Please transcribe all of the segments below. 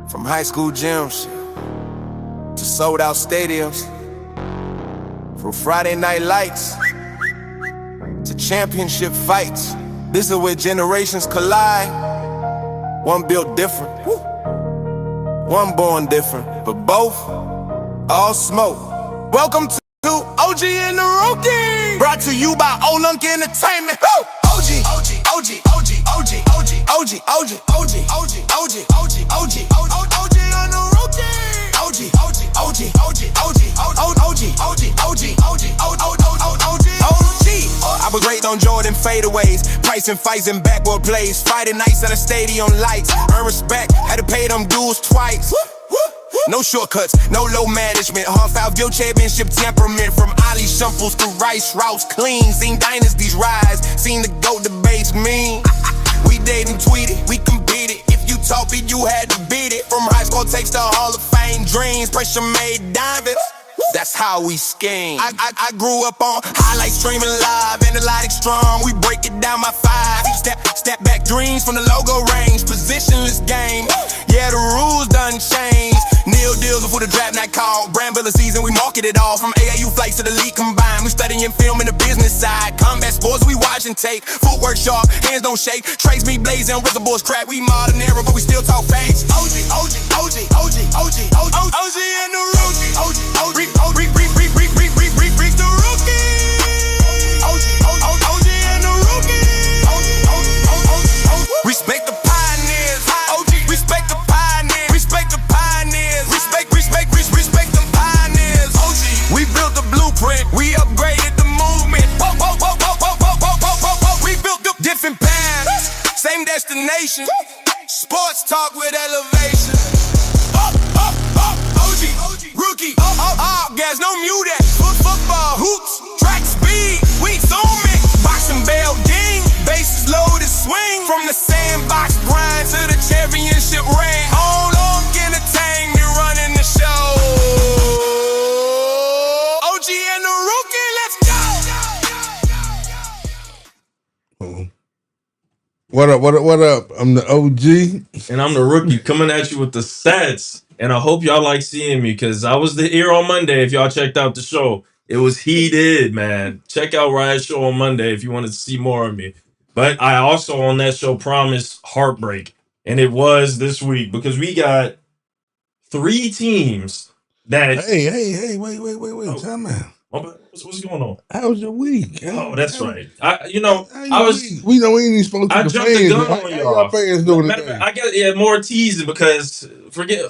From high school gyms to sold out stadiums, from Friday night lights to championship fights. This is where generations collide. One built different, one born different, but both all smoke. Welcome to OG and the Rookie, brought to you by Olunk Entertainment. OG, OG, OG, OG, OG, OG, OG, OG, OG, OG, OG, OG, OG, OG and the Rookie. OG, OG, OG, OG, OG, OG, OG, OG, OG. I was raised on Jordan fadeaways, pricing fights and backboard plays, fighting nights at the stadium lights. Earn respect, had to pay them dues twice. No shortcuts, no low management. Hostile guild championship temperament. From Ali Shumples to Rice Routes clean. Seen dynasties rise, seen the GOAT debates mean. We dated, tweeted, we competed. If you talk it, you had to beat it. From high school takes to Hall of Fame dreams. Pressure made diamonds. That's how we scheme. I grew up on highlights streaming live, analytic strong. We break it down by five. Step back dreams from the logo range. Positionless game. Yeah, the rules done changed. Neil deals before the draft night called. Brand builder season, we market it all. From AAU flights to the league combined. We studying film in the business side. Combat sports, we watch and take. Footwork sharp, hands don't shake. Trace me blazing, reservoirs crack. We modern era, but we still talk face. OG, OG, OG, OG, OG, OG, OG and the Rookie. OG, OG, reach the Rookie. OG and the Rookie. Respect the pioneers. OG, respect the pioneers. Respect the pioneers. Respect them pioneers. OG, we built the blueprint. We upgraded the movement. We built the different paths, same destination. Sports talk with elevation. OG, Rookie. All gas, no mute that. Football, hoops, track speed. We zoom it. Boxing bell ding. Bases loaded swing. From the sandbox grind to the championship ring. All on entertainment running the show. OG and the Rookie, let's go. What up? I'm the OG. And I'm the Rookie coming at you with the stats. And I hope y'all like seeing me because I was here on Monday. If y'all checked out the show, it was heated, man. Check out Riot's show on Monday if you wanted to see more of me. But I also on that show promised heartbreak. And it was this week because we got 3 teams that. Hey, wait. Time out. What's going on? How was your week? Oh, that's right. We We ain't even supposed to. I the jumped the fans. gun on How y'all. y'all fans doing Matter of today? fact, I got more teasing because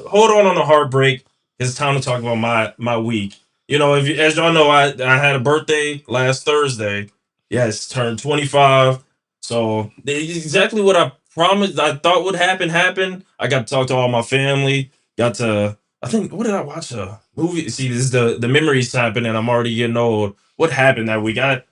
hold on the heartbreak. It's time to talk about my week. As y'all know, I had a birthday last Thursday. Yes, turned 25. So exactly what I promised, I thought would happen happened. I got to talk to all my family. What did I watch? A movie. See, this is the memories happening. I'm already getting old. What happened that week? I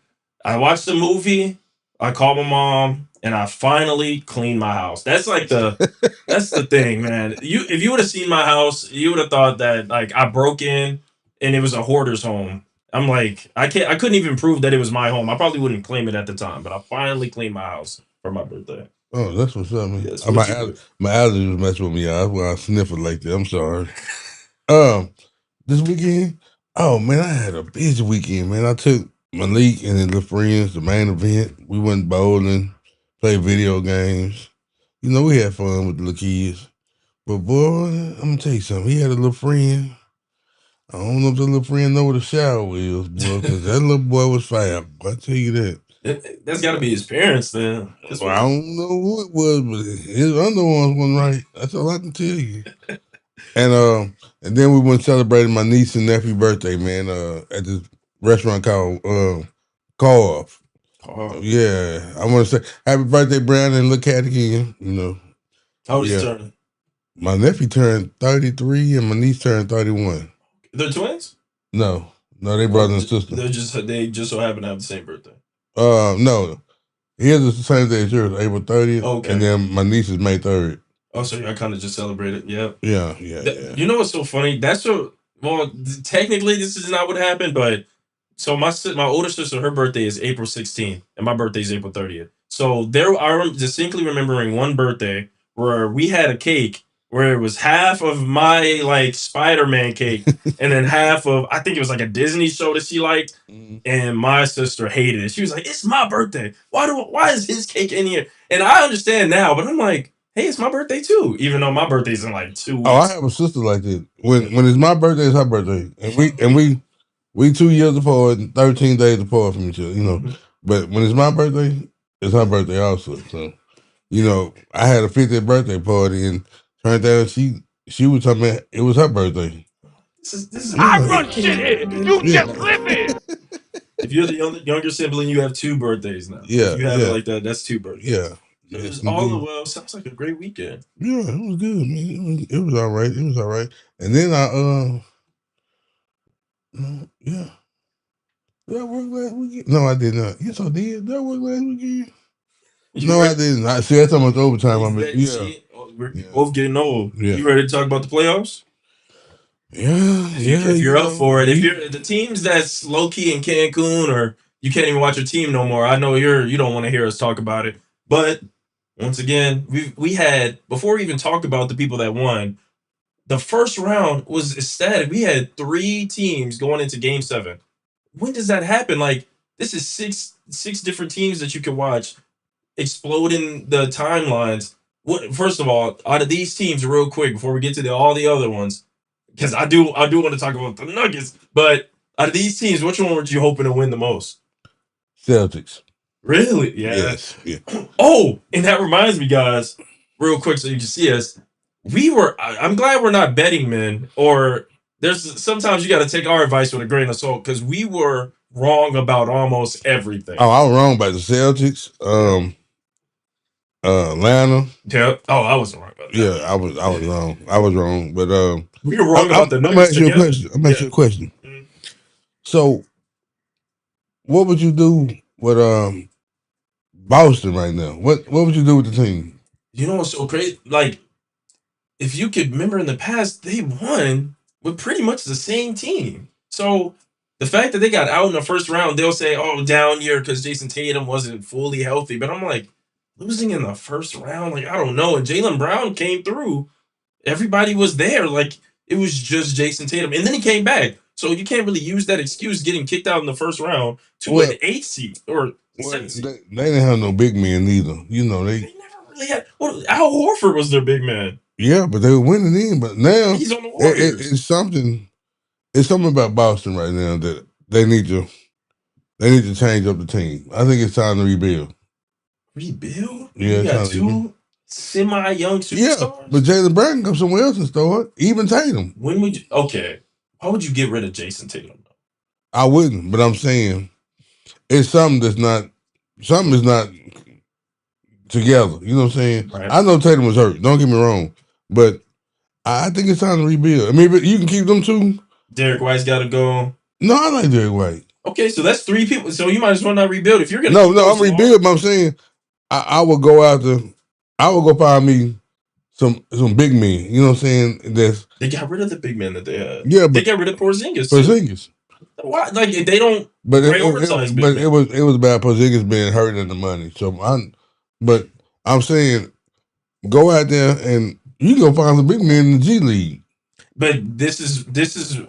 watched the movie. I called my mom, and I finally cleaned my house. That's like that's the thing, man. If you would have seen my house, you would have thought that like I broke in and it was a hoarder's home. I'm like, I couldn't even prove that it was my home. I probably wouldn't claim it at the time, but I finally cleaned my house for my birthday. Oh, that's what's up, man. Yes, my allergies was messing with me. That's why I sniff it like that. I'm sorry. This weekend, oh man, I had a busy weekend, man. I took Malik and his little friends, the main event. We went bowling, played video games. We had fun with the little kids. But boy, I'm gonna tell you something. He had a little friend. I don't know if the little friend know what a shower is, boy, because that little boy was fire. I tell you that. That's got to be his parents then. Well, I don't know who it was, but his other ones wasn't right. That's all I can tell you. And then we went celebrating my niece and nephew birthday, man, at this restaurant called Co-op. Yeah, I want to say happy birthday, Brandon, and look at it again. How old is he turning? My nephew turned 33 and my niece turned 31. They're twins? No, they brother and sister. They just so happen to have the same birthday. No, his is the same day as yours, April 30th. Okay. And then my niece is May 3rd. Oh, so I kind of just celebrated. Yeah. Yeah. You know what's so funny? Technically this is not what happened, but So my older sister, her birthday is April 16th, and my birthday is April 30th. So I'm distinctly remembering one birthday where we had a cake where it was half of my like Spider-Man cake, and then half of I think it was like a Disney show that she liked, and my sister hated it. She was like, "It's my birthday. Why is his cake in here?" And I understand now, but I'm like, "Hey, it's my birthday too," even though my birthday's in like 2 Oh, I weeks. have a sister like that. When it's my birthday, it's her birthday, and we 2 years apart, and 13 days apart from each other. You know, but when it's my birthday, it's her birthday also. So, you know, I had a 50th birthday party, and turned out she was talking about it was her birthday. This is I great. run shit here. You just living. If you're the younger sibling, you have 2 birthdays now. If Yeah, you have it yeah, like that, that's 2 birthdays. yeah. So it was Yes, all the indeed. well. Sounds like a great weekend. Yeah, it was good, man. It was all right. It was all right. And then yeah. Did I work last weekend? No, I did not. Yes, I did. Did I work last weekend? No, I didn't. I see that's how much overtime I He's made. that Yeah. shit. We're Yeah. both getting old. Yeah. You ready to talk about the playoffs? Yeah, If you're up for it, if we- you're the teams that's low key in Cancun, or you can't even watch your team no more. I know you don't want to hear us talk about it, but once again, we had before we even talk about the people that won. The first round was ecstatic. We had 3 teams going into Game 7. When does that happen? Like this is six different teams that you can watch exploding the timelines. What first of all, out of these teams, real quick before we get to all the other ones, because I do want to talk about the Nuggets, but out of these teams, which one were you hoping to win the most? Celtics. Really? Yeah. Yes. Yeah. Oh, and that reminds me, guys, real quick, so you can see us. I'm glad we're not betting men, or there's sometimes you got to take our advice with a grain of salt because we were wrong about almost everything. Oh, I was wrong about the Celtics. Atlanta. Yeah. Oh, I wasn't wrong about that. Yeah, I was wrong. I was wrong. But We were wrong about the I'm Nuggets asking you a together. question. I'm asking you a question. Mhm. So what would you do with Boston right now? What would you do with the team? You know what's so crazy? Like, if you could remember in the past, they won with pretty much the same team. So the fact that they got out in the first round, they'll say, "Oh, down year because Jason Tatum wasn't fully healthy." But I'm like, losing in the first round, like I don't know. And Jaylen Brown came through. Everybody was there. Like it was just Jason Tatum, and then he came back. So you can't really use that excuse getting kicked out in the first round to an 8th seed or Well, 7th seed. they didn't have no big men either. You know They never really had. Well, Al Horford was their big man. yeah, but they were winning in. But now He's on the Warriors. it's something. It's something about Boston right now that they need to change up the team. I think it's time to rebuild. Rebuild? Yeah, You it's got time to rebuild. 2 semi-young Yeah, superstars? but Jalen Brown can come somewhere else and start. Even Tatum. When would you okay? Why would you get rid of Jason Tatum? I wouldn't, but I'm saying it's something that's not together. You know what I'm saying? Right. I know Tatum was hurt. Don't get me wrong, but I think it's time to rebuild. I mean, but you can keep them two. Derek White's got to go. No, I like Derek White. Okay, so that's 3 people. So you might as well not rebuild if you're gonna. No, keep I'm those long. rebuild. But I'm saying I would go after. I would go find me some big men. You know what I'm saying? That's They got rid of the big man that they had. yeah, They but got rid of Porzingis. for Too. Porzingis. Why? Like they don't. But Prioritize big men. it was about Porzingis being hurt in the money. So I'm saying go out there and you go find some big men in the G League. But this is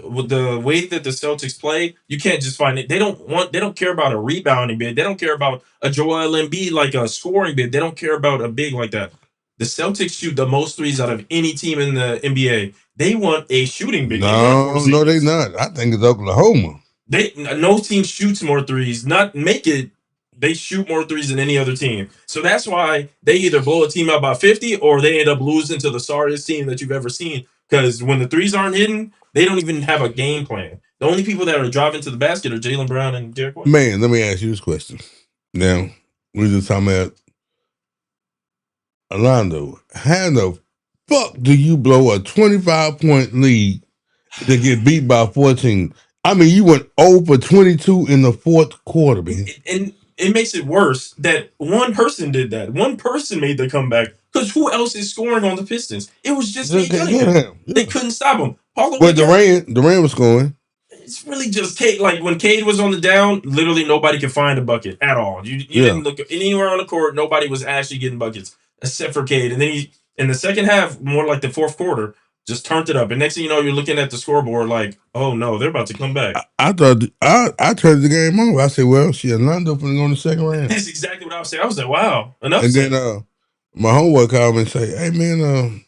with the way that the Celtics play. You can't just find it. They don't care about a rebounding bid. They don't care about a Joel Embiid like a scoring bid. They don't care about a big like that. The Celtics shoot the most threes out of any team in the NBA. They want a shooting big. No, they not. I think it's Oklahoma. No team shoots more threes. Not make it. They shoot more threes than any other team. So that's why they either blow a team out by 50 or they end up losing to the sorriest team that you've ever seen. Because when the threes aren't hidden, they don't even have a game plan. The only people that are driving to the basket are Jaylen Brown and Derek White. Man, let me ask you this question. Now, we're just talking about Orlando. How the fuck do you blow a 25-point lead to get beat by 14? I mean, you went 0 for 22 in the fourth quarter, man. And it makes it worse that one person did that. One person made the comeback. Because who else is scoring on the Pistons? It was just Nate Cunningham. They couldn't stop him. But Durant was scoring. it's really just Cade. Like when Cade was on the down, literally nobody could find a bucket at all. You Yeah. didn't look anywhere on the court. Nobody was actually getting buckets except for Cade. And then he in the second half, more like the fourth quarter, just turned it up. And next thing you know, you're looking at the scoreboard like, oh no, they're about to come back. I thought I turned the game over. I said, well, shit, Orlando finna go in the second round. That's exactly what I was saying. I was like, wow, enough. And then my homeboy called me and say, hey man,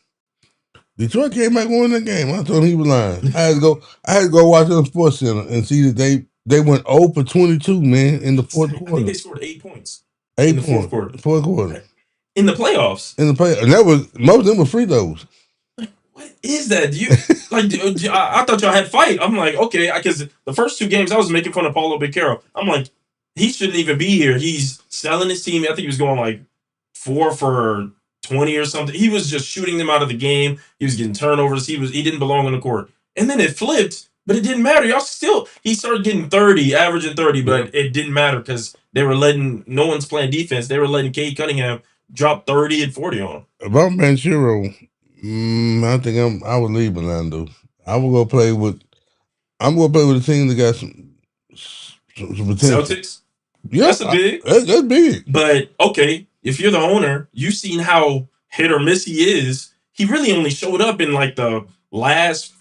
Detroit came back and won that game. I told him he was lying. I had to go watch it on Sports Center and see that they went 0 for 22, man, in the fourth I think quarter. they scored 8 points 8 in the fourth points. quarter. Fourth quarter. In the playoffs. In the play. And that was most of them were free throws. What is that? You like? I thought y'all had fight. I'm like, okay, because the first 2 games I was making fun of Paulo Beccaro. I'm like, he shouldn't even be here. He's selling his team. I think he was going like 4 for 20 or something. He was just shooting them out of the game. He was getting turnovers. He didn't belong on the court. And then it flipped, but it didn't matter. He started getting 30, averaging 30, but it didn't matter because they were letting no one's playing defense. They were letting Cade Cunningham drop 30 and 40 on him. If I'm Banchero, I think I would leave Orlando. I'm gonna play with a team that got some potential. Celtics? Yeah, That's a big. That's big. But okay, if you're the owner, you've seen how hit or miss he is. He really only showed up in like the last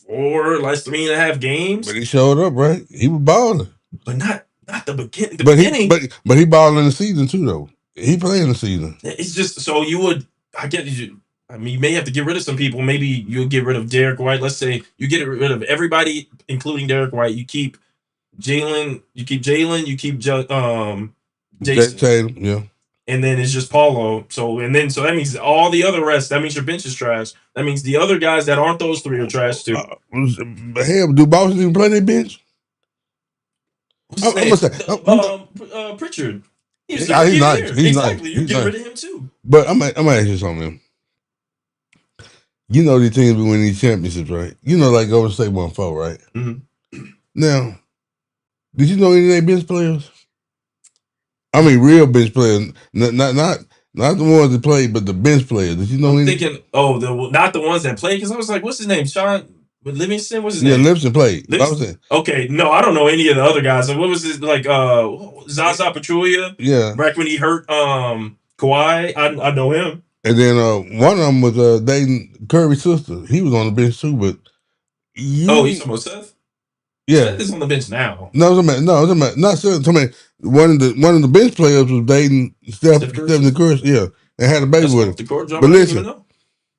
3.5 games. But he showed up, right? He was balling. But not the beginning. The But beginning. but he balling in the season too, though. He playing the season. It's just so you would. I mean, you may have to get rid of some people. Maybe you'll get rid of Derek White. Let's say you get rid of everybody, including Derek White. You keep Jalen. You keep Jason. Tatum, yeah. And then it's just Paulo. So that means all the other rest. That means your bench is trash. That means the other guys that aren't those 3 are trash too. Hell, do Boston even play their bench? What's his name? Pritchard. He's nice. He's exactly. nice. You get rid of him too. But I'm gonna ask you something. You know these teams win these championships, right? You know, like Golden State won 4, right? Mm-hmm. Now, did you know any of their bench players? I mean, real bench players, not the ones that played, but the bench players. Did you know any? Thinking, not the ones that played, because I was like, what's his name? Sean Livingston? What's his name? Yeah, Livingston played. Livingston? Okay, no, I don't know any of the other guys. Like, what was his Zaza Pachulia? Yeah, back when he hurt Kawhi, I know him. And then one of them was dating Curry's sister. He was on the bench too, but you talking about Seth? Yeah, Seth is on the bench now. No, not Seth. One of the bench players was dating Stephen Curry. Yeah, and had a baby with him. But listen,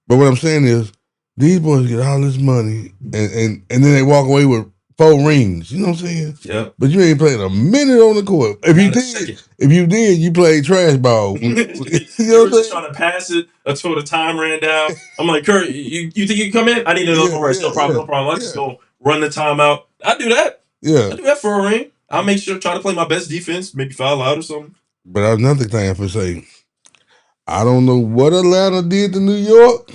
but what I'm saying is, these boys get all this money, and then they walk away with 4 rings. You know what I'm saying? Yeah. But you ain't played a minute on the court. If you did, you played trash ball. You know what I'm just trying to pass it until the time ran down. I'm like, Curry, you think you can come in? I need another rest. No problem. I'll just go run the timeout. I do that. Yeah. I do that for a ring. I'll make sure try to play my best defense, maybe foul out or something. But another thing I have to say, I don't know what Atlanta did to New York.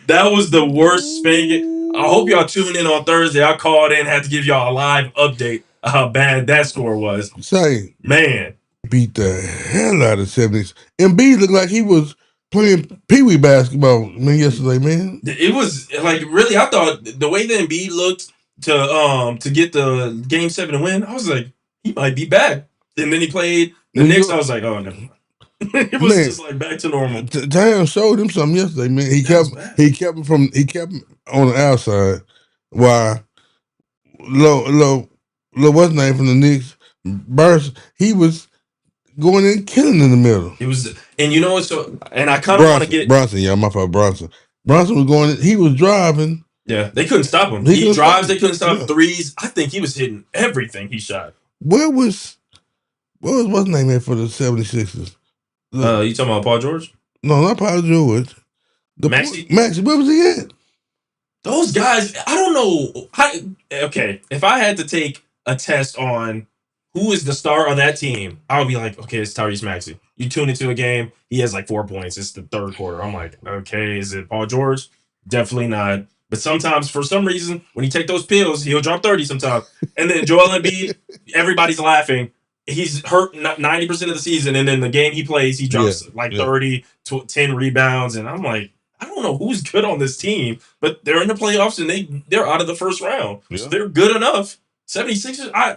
That was the worst spanking. I hope y'all tune in on Thursday. I called in, had to give y'all a live update of how bad that score was. Say, man, beat the hell out of 70s. Embiid looked like he was playing pee-wee basketball yesterday, man. It was like really. I thought the way that Embiid looked to get the Game 7 win, I was like, he might be back. And then he played the Knicks. I was like, oh no. It was just like back to normal. Tam showed him something yesterday, man. He kept him on the outside. While what's his name from the Knicks, Burst, he was going in killing in the middle. It was, and you know what? So, and I kind of want to get Bronson. Yeah, my fault, Bronson. Bronson was going. He was driving. Yeah, they couldn't stop him. He drives. They couldn't stop threes. I think he was hitting everything he shot. What's his name here for the 76ers? You talking about Paul George? No, not Paul George. Maxey, where was he at? Those guys, I don't know. Okay, if I had to take a test on who is the star on that team, I would be like, okay, it's Tyrese Maxey. You tune into a game, he has like 4 points. It's the third quarter. I'm like, okay, is it Paul George? Definitely not. But sometimes, for some reason, when he take those pills, he'll drop 30 sometimes. And then Joel Embiid, everybody's laughing. He's hurt 90% of the season, and then the game he plays, he drops 30, 10 rebounds, and I'm like, I don't know who's good on this team, but they're in the playoffs and they're out of the first round. Yeah. So they're good enough. 76ers, I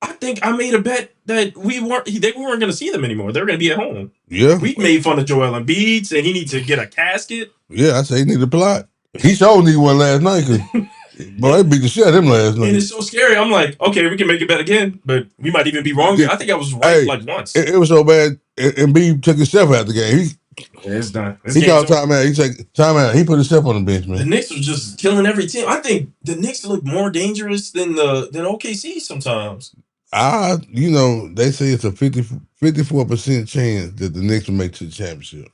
think I made a bet that we weren't going to see them anymore. They're going to be at home. Yeah. We made fun of Joel Embiid, saying he needs to get a casket. Yeah, I say he need a plot. He showed me one last night because boy, they beat the shit out of him last And night. it's so scary. I'm like, okay, we can make a bet again, but we might even be wrong. Yeah. I think I was right Hey, like once. It was so bad. Embiid took himself out the game. It's done. This He game's called over. timeout. He said timeout. He put himself on the bench, The man. Knicks are just killing every team. I think the Knicks look more dangerous than OKC sometimes. You know, they say it's a 54% chance that the Knicks will make to the championship.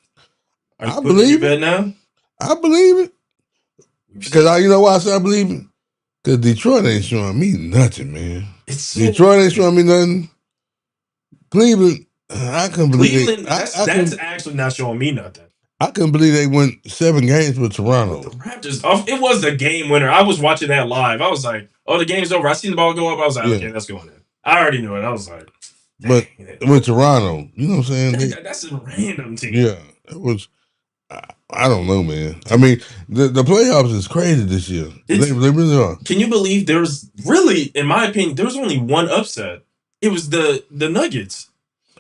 Are you I putting believe your it. bet now? I believe it. Because you know why I say I believe it? Because Detroit ain't showing me nothing, man. It's so Detroit ain't showing me nothing. Cleveland, I couldn't believe Cleveland. it. That's actually not showing me nothing. I couldn't believe they went 7 games with The Toronto. Raptors. It was the game winner. I was watching that live. I was like, "Oh, the game's over." I seen the ball go up. I was like, Yeah. "Okay, that's going in." I already knew it. I was like, But "Dang it." with Toronto, you know what I'm saying? That's a random team. Yeah, it was. I don't know, man. I mean, the playoffs is crazy this year. They really are. Can you believe there's really, in my opinion, there was only one upset. It was the Nuggets.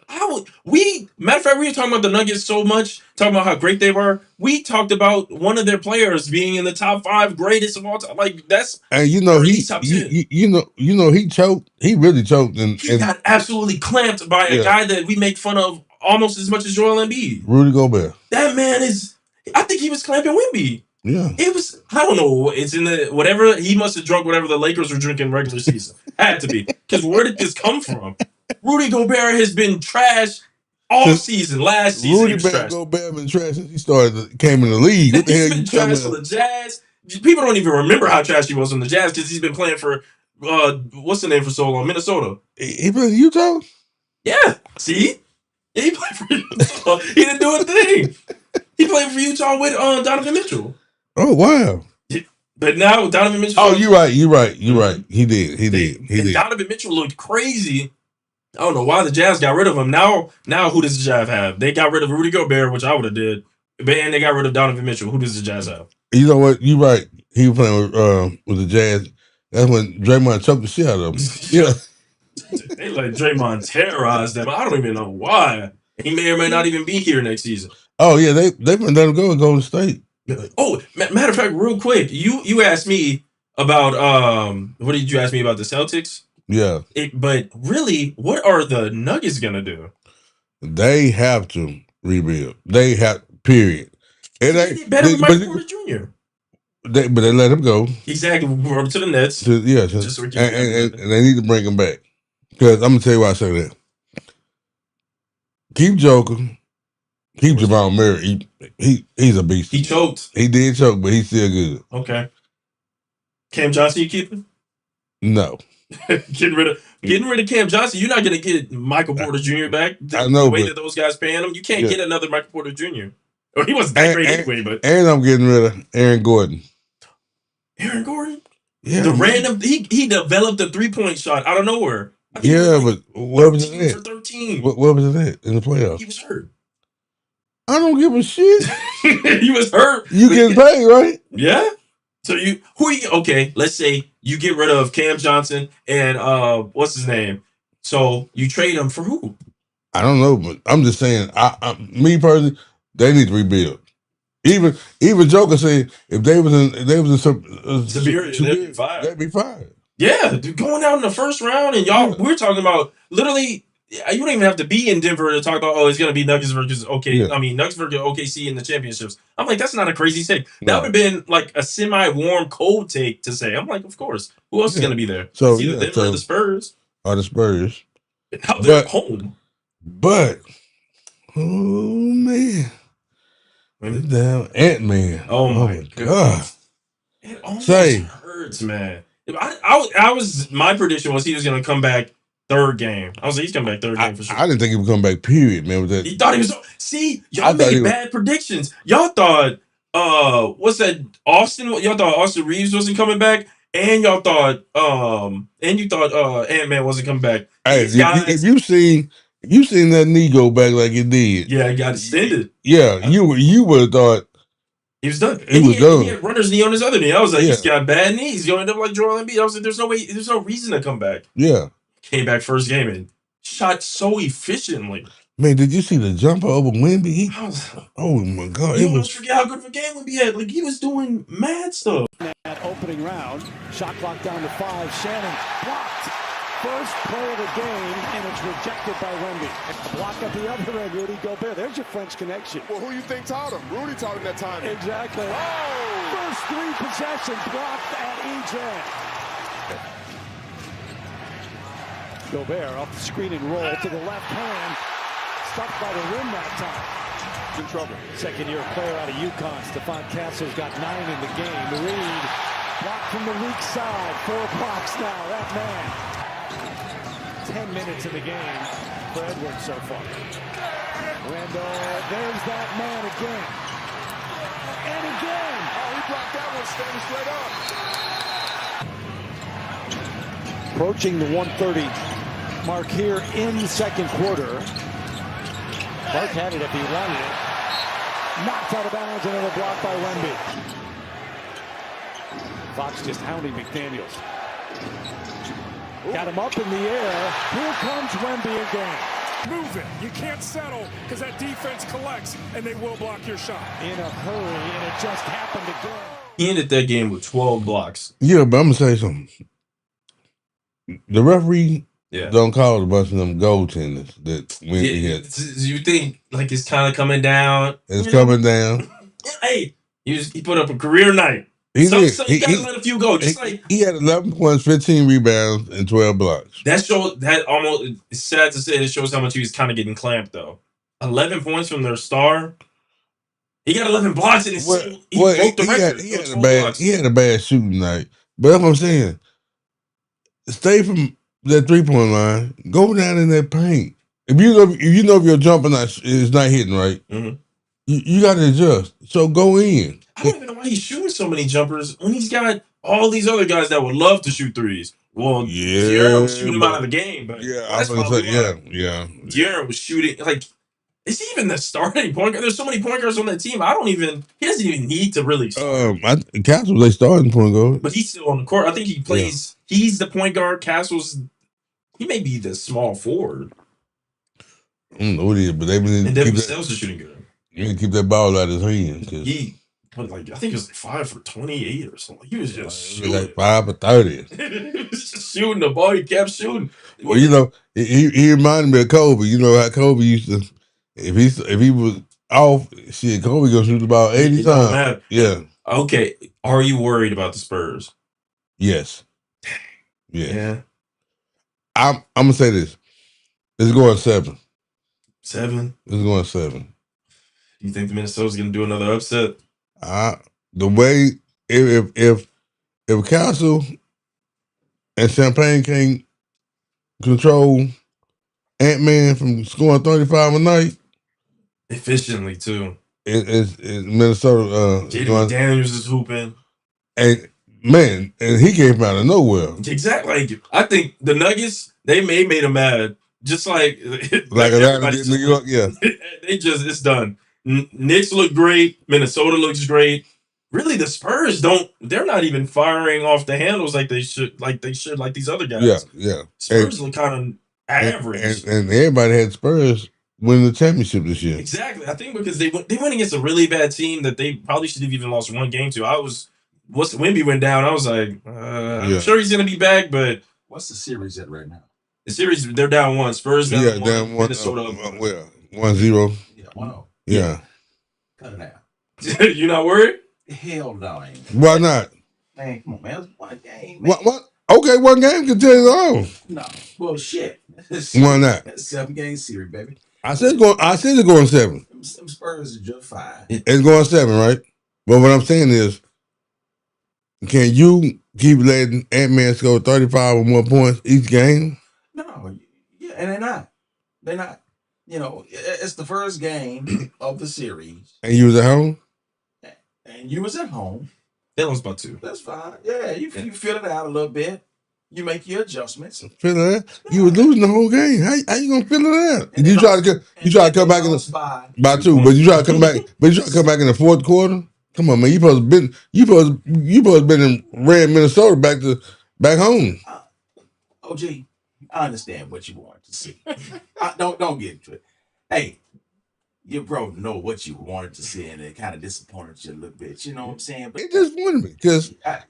Matter of fact, we were talking about the Nuggets so much, talking about how great they were. We talked about one of their players being in the top 5 greatest of all time. Like that's, And you know or at he, least top 10. you know he choked. He really choked, and He got absolutely clamped by a Yeah. guy that we make fun of almost as much as Joel Embiid. Rudy Gobert. That man is. I think he was clamping Wemby. Yeah, It was. I don't know. It's in the whatever he must have drunk whatever the Lakers were drinking regular season. Had to be, because where did this come from? Rudy Gobert has been trash all Since season. Last season, he Rudy was trash. Gobert been trash since he came in the league. What the hell He's you been talking trash for about? the Jazz. People don't even remember how trash he was on the Jazz because he's been playing for what's the name for so long? Minnesota. He played Utah. Yeah. See? Yeah, he played for Utah. He didn't do a thing. He played for Utah with Donovan Mitchell. Oh wow. But now Donovan Mitchell. Oh, you're right. He did. And Donovan Mitchell looked crazy. I don't know why the Jazz got rid of him. Now who does the Jazz have? They got rid of Rudy Gobert, which I would have did. And they got rid of Donovan Mitchell. Who does the Jazz have? You know what? You're right. He was playing with the Jazz. That's when Draymond choked the shit out of him. Yeah. They let Draymond terrorize them. I don't even know why. He may or may not even be here next season. Oh yeah, they've been letting him go and Golden State. Oh, matter of fact, real quick, you asked me about what did you ask me about the Celtics? Yeah. But really, what are the Nuggets gonna do? They have to rebuild. They have period. They did better with Michael Porter Jr. But they let him go. Exactly. We're up to the Nets. Just so we and they need to bring him back. Because I'm gonna tell you why I say that. Keep joking. Keep Jamal Murray. He's a beast. He choked. He did choke, but he's still good. Okay. Cam Johnson, you keeping? No. Getting rid of Cam Johnson, you're not gonna get Michael Porter Jr. back. I know, the way but- that those guys paying him, you can't get another Michael Porter Jr. Or he wasn't that great anyway, but And I'm getting rid of Aaron Gordon. Aaron Gordon, Yeah. the random he developed a 3-point shot out of nowhere. I think he Yeah, was but what was 13 it for at? 13. What was it at in the playoffs? He was hurt. I don't give a shit. He was hurt. You getting paid, right? Yeah. So okay, let's say you get rid of Cam Johnson and what's his name? So you trade him for who? I don't know, but I'm just saying. Me personally, they need to rebuild. Even Joker said if they was in Siberia, they'd be fired. They'd be fired. Yeah, dude, going out in the first round, and y'all, we're talking about literally. You don't even have to be in Denver to talk about. Oh, it's gonna be Nuggets versus Nuggets versus OKC in the championships. I'm like, that's not a crazy take. That would have been like a semi-warm, cold take to say. I'm like, of course. Who else is gonna be there? So it's either Denver or the Spurs. Or the Spurs. And now they're home. But oh man, damn Ant-Man. Oh my god. It almost hurts, man. I was my prediction was he was gonna come back third game. I was like, he's coming back third game for sure. I didn't think he would come back. Period, man. With that, He thought he was. See, y'all made bad predictions. Y'all thought, what's that? Y'all thought Austin Reeves wasn't coming back, and y'all thought, Ant-Man wasn't coming back. Hey, if you seen that knee go back like it did, yeah, it got extended. Yeah, you would have thought He was done. He And was he done. had runner's knee on his other knee. I was like, Yeah. he's got bad knees. He'll end up like Joel Embiid. I was like, there's no reason to come back. Yeah. Came back first game and shot so efficiently. Man, did you see the jumper over Wemby? I was, Oh my God! you It almost was. forget how good of a game Wemby had. Like, he was doing mad stuff. That opening round, shot clock down to 5. Shannon blocked. First play of the game, and it's rejected by Wemby. A block at the other end, Rudy Gobert. There's your French connection. Well, who you think taught him? Rudy taught him that time. Exactly. Oh! First 3 possessions blocked at each end. Gobert off the screen and roll to the left hand. Stuffed by the rim that time. In trouble. Second-year player out of UConn, Stephon Castle's got 9 in the game. Reed blocked from the weak side. 4 blocks now. That man. 10 minutes in the game for Edwards so far. Randall, there's that man again. And again. Oh, he blocked that one standing straight up. Approaching the 130 mark here in the second quarter. Clark had it if he wanted it. Knocked out of bounds, another block by Wemby. Fox just hounding McDaniels. Got him up in the air. Here comes Wemby again. Move it. You can't settle because that defense collects and they will block your shot. In a hurry, and it just happened again. He ended that game with 12 blocks. Yeah, but I'm gonna say something. The referee Yeah. don't call a bunch of them goaltenders that Wemby had. You think like it's kind of coming down? It's coming down. Hey, he put up a career night. He So did. you gotta let a few go. Just like He had 11 points, 15 rebounds, and 12 blocks. that almost, it's sad to say, it shows how much he was kind of getting clamped though. 11 points from their star. He got 11 blocks and he broke the record. He had a bad shooting night. But that's what I'm saying. Stay from that 3-point line. Go down in that paint. If you know if your jumper is not hitting right, Mhm. you got to adjust. So go in. I don't even know why he's shooting so many jumpers when he's got all these other guys that would love to shoot threes. Well, Yeah, De'Aaron was shooting him out of the game, but Yeah, that's I was probably gonna say, why. yeah. De'Aaron was shooting like. Is he even the starting point guard? There's so many point guards on that team. He doesn't even need to really start. Castles they starting point guard. But he's still on the court. I think he plays. He's the point guard. Castle's. He may be the small forward. I don't know what he is, but they need And to Devin keep that, Vassell's shooting good. you need to keep that ball out of his hand. 'Cause He, I think it was like 5 for 28 or something. He was just it was shooting. like 5 for 30. He was just shooting the ball. He kept shooting. Well, he reminded me of Kobe. You know how Kobe used to, if he was off, shit, Kobe gonna shoot the ball 80 It don't times. matter. Yeah. Okay, are you worried about the Spurs? Yes. Yeah. Yeah, I'm gonna say this. It's going 7. 7. It's going 7. You think the Minnesota's gonna do another upset? The way if Castle and Champagne can't control Ant-Man from scoring 35 a night, Efficiently too. it's Minnesota Jaden going, McDaniels is hooping. and man, and he came out of nowhere. Exactly. Like, I think the Nuggets, they made him mad. Just like Atlanta did New York, yeah. It's done. Knicks look great. Minnesota looks great. Really, the Spurs they're not even firing off the handles like they should, like these other guys. Yeah. Spurs look kind of average. And everybody had Spurs win the championship this year. Exactly. I think because they went against a really bad team that they probably should have even lost one game to. Once Wemby went down, I was like, I'm sure he's going to be back, but What's the series at right now? the series, they're down 1. Spurs down 1. Down 1. Minnesota up 1-0. Yeah, wow. Yeah. Cut it out. 1. You not worried? Hell no, I ain't. Why not? Man, come on, man. It's one game, man. What? Okay, one game can tell you all. No. Well, shit. Why not? That's a 7-game series, baby. I said it's going 7. Them Spurs are just fine. It's going 7, right? But what I'm saying is, can you keep letting Ant-Man score 35 or more points each game? No, yeah, and they're not. They're not. You know, it's the first game of the series, And you was at home? and you was at home. They lost by 2. That's fine. Yeah, you fill it out a little bit. You make your adjustments. Fill it out? You was losing the whole game. How you gonna fill it out? You try to come back in by by 2, but you try to come back. But you try to come back in the fourth quarter. Come on, man. You supposed been in ran Minnesota back home. OG, I understand what you want to see. Don't get into it. Hey, your bro know what you wanted to see, and it kind of disappointed you a little bit. You know what I'm saying? But It just wanted me because yeah.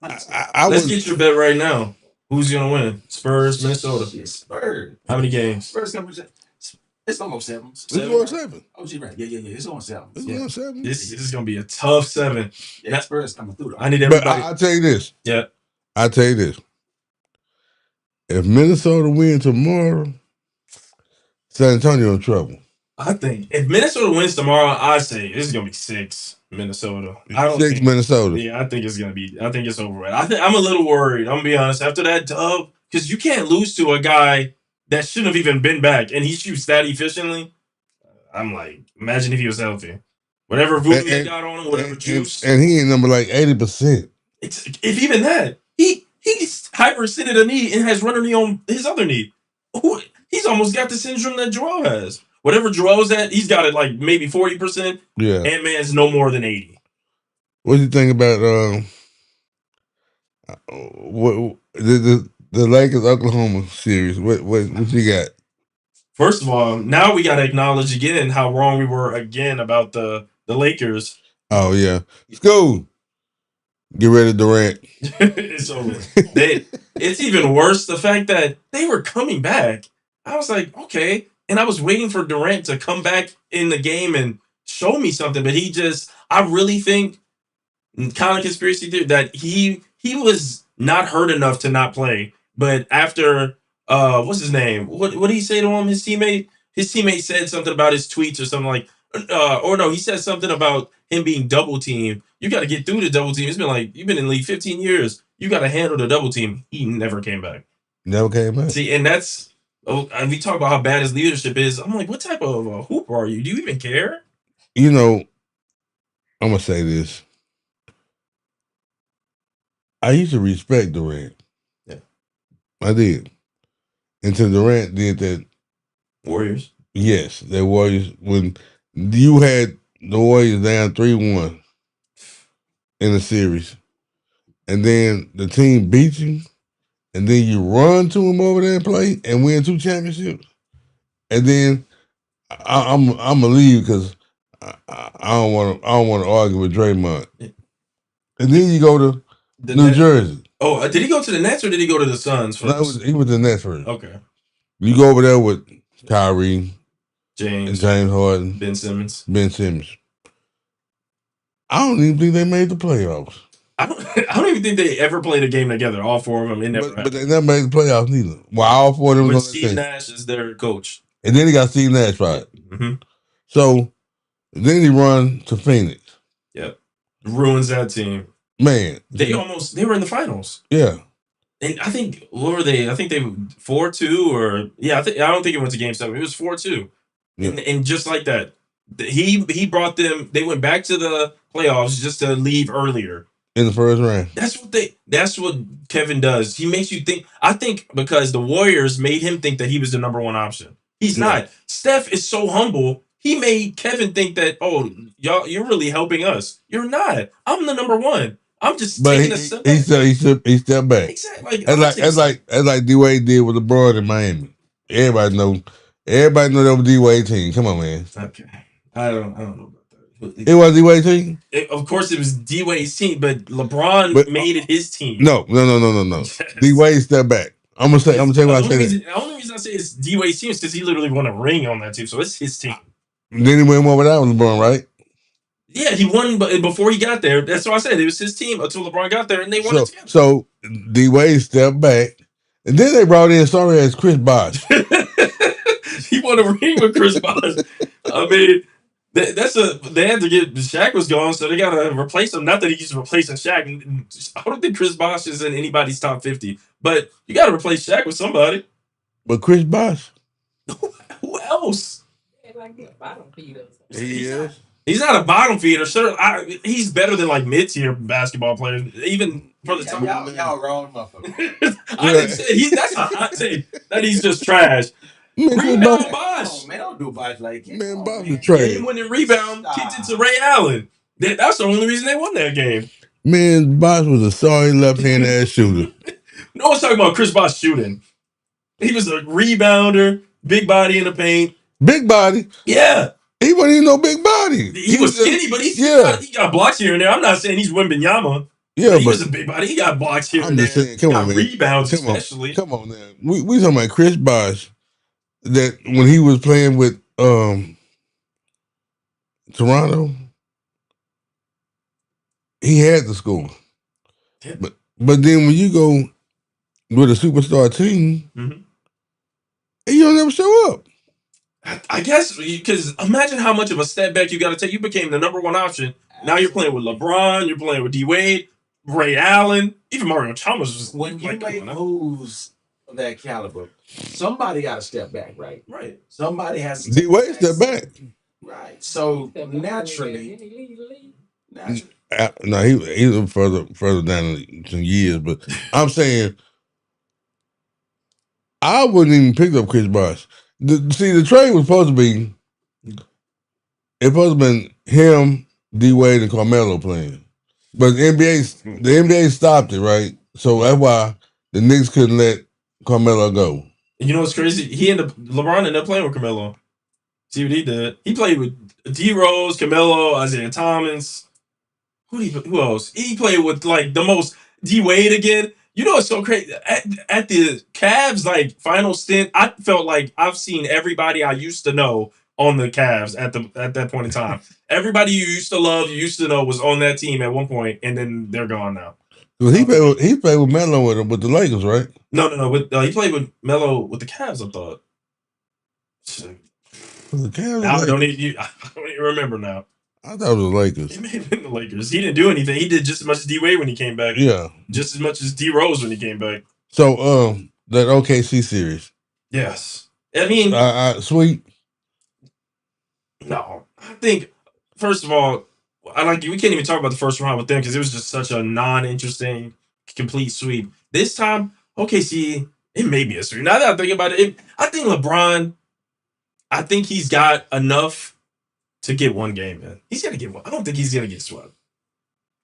Understand. Let's get your bet right now. Who's gonna win? Spurs, Minnesota. Shit, Spurs. How many games? Spurs coming. It's gonna go 7. it's going 7. OG right. Yeah. It's going 7. It's Yeah. going 7. This is gonna be a tough 7. Yeah, Spurs coming through. Though. I need But everybody. I'll tell you this. Yeah. I'll tell you this. If Minnesota wins tomorrow, San Antonio in trouble. I think if Minnesota wins tomorrow, I say this is gonna be 6 Minnesota. I don't 6 think, Minnesota. Yeah, I think it's gonna be. I think it's over with. I'm a little worried. I'm gonna be honest. After that dub, because you can't lose to a guy that shouldn't have even been back, and he shoots that efficiently. I'm like, imagine if he was healthy. Whatever voodoo they got on him, whatever juice. And he ain't number like 80%. If even that, he's hyperextended a knee and has runner knee on his other knee. He's almost got the syndrome that Joel has. Whatever Joel's at, he's got it like maybe 40%. Yeah. Ant-Man's no more than 80. What do you think about what the Lakers Oklahoma series? What you got? First of all, now we gotta acknowledge again how wrong we were again about the Lakers. Oh yeah. School. Get ready, Durant. It's over. It's even worse the fact that they were coming back. I was like, okay. And I was waiting for Durant to come back in the game and show me something, but I really think, kind of conspiracy theory, that he was not hurt enough to not play. But after what's his name? What did he say to him? His teammate said something about his tweets or something like, or no, he said something about him being double teamed. You got to get through the double team. It's been like, you've been in the league 15 years. You got to handle the double team. He never came back. Never came back. See, and that's, and we talk about how bad his leadership is. I'm like, what type of hooper are you? Do you even care? You know, I'm gonna say this. I used to respect Durant. Yeah. I did. Until Durant did that. Warriors. Yes, the Warriors. When you had the Warriors down 3-1 in the series, and then the team beat you, and then you run to them over there and play and win 2 championships, and then I'm gonna leave because I don't want to argue with Draymond. And then you go to New Jersey. Oh, did he go to the Nets or did he go to the Suns first? No, he was the Nets first. Okay. You go over there with Kyrie, James Harden, Ben Simmons. I don't even think they made the playoffs. I don't even think they ever played a game together. All 4 of them. They never. But they never made the playoffs neither. Well, all 4 of them. With Steve Nash is their coach. And then he got Steve Nash fired. Mm-hmm. So then he run to Phoenix. Yep. Ruins that team. Man. They were in the finals. Yeah. And I think, what were they? I think they 4-2 or, yeah, I don't think it went to game 7. It was 4-2. Yeah. And just like that, he brought them, they went back to the playoffs just to leave earlier. In the first round. That's what Kevin does. He makes you think, I think because the Warriors made him think that he was the number 1 option. He's not. Steph is so humble. He made Kevin think that, oh, y'all, you're really helping us. You're not. I'm the number 1. I'm just taking a step back. He stepped back. Exactly. That's like D-Wade did with LeBron in Miami. Everybody know that was D-Wade team. Come on, man. Okay. I don't know about that. It was D-Wade team? Of course it was D-Wade's team, but LeBron made it his team. No. Yes. D-Wade stepped back. I'm gonna tell you what I said. The only reason I say it's D-Wade's team is because he literally won a ring on that team, so it's his team. Then he went more without LeBron, right? Yeah, he won, but before he got there, that's what I said. It was his team until LeBron got there, and they won it together. So D-Wade stepped back, and then they brought in sorry as Chris Bosh. He won a ring with Chris Bosh. I mean, they had to get Shaq was gone, so they got to replace him. Not that he's replacing Shaq. I don't think Chris Bosh is in anybody's top 50, but you got to replace Shaq with somebody. But Chris Bosh, who else? Like bottom feeders. He is. He's not a bottom feeder. Sure, he's better than like mid-tier basketball players, even for the time. Y'all wrong, motherfucker. I didn't say that's a hot take. That he's just trash. Rebound Bosh. Man, don't do Bosh like man. Bosh is trash. Game winning rebound kicked it to Ray Allen. That's the only reason they won that game. Man, Bosh was a sorry left-handed ass shooter. No one's talking about Chris Bosh shooting. He was a rebounder, big body in the paint. Big body. Yeah. He wasn't even no big body. He was skinny, but he got blocks here and there. I'm not saying he's Wembenyama. Yeah, He but was a big body. He got blocks here I'm and there. just saying, come Got on, man. rebounds, Come on. especially. Come on now. We talking about Chris Bosh that when he was playing with Toronto, he had to score. Yeah. But then when you go with a superstar team, Mhm. you don't ever show up. I guess because imagine how much of a step back you got to take. You became the number one option. Now you're playing with LeBron. You're playing with D Wade, Ray Allen, even Mario Chalmers was When you like, make come on now. moves of that caliber, somebody got to step back, right? Right. Somebody has to D Wade step back. Right. So Step back naturally, when he leave the league. No, he was further down some years, but I'm saying I wouldn't even pick up Chris Bosh. The trade was supposed to be it supposed to been him, D Wade, and Carmelo playing, but the NBA stopped it, right? So that's why the Knicks couldn't let Carmelo go. And you know what's crazy? LeBron ended up playing with Carmelo. See what he did? He played with D Rose, Carmelo, Isaiah Thomas. Who else? He played with like the most D Wade again. You know what's so crazy? At the Cavs like final stint, I felt like I've seen everybody I used to know on the Cavs at that point in time. Everybody you used to love, you used to know was on that team at one point, and then they're gone now. Well, he played with Melo with the Lakers, right? No. He played with Melo with the Cavs. I thought. The Cavs. Now I don't even remember now. I thought it was the Lakers. It may have been the Lakers. He didn't do anything. He did just as much as D Wade when he came back. Yeah, just as much as D Rose when he came back. So that OKC series. Yes, I mean, sweet. No, I think first of all, we can't even talk about the first round with them because it was just such a non-interesting, complete sweep. This time, OKC, it may be a sweep. Now that I think about it, I think LeBron, I think he's got enough to get one game in. He's gonna get one. I don't think he's gonna get swept.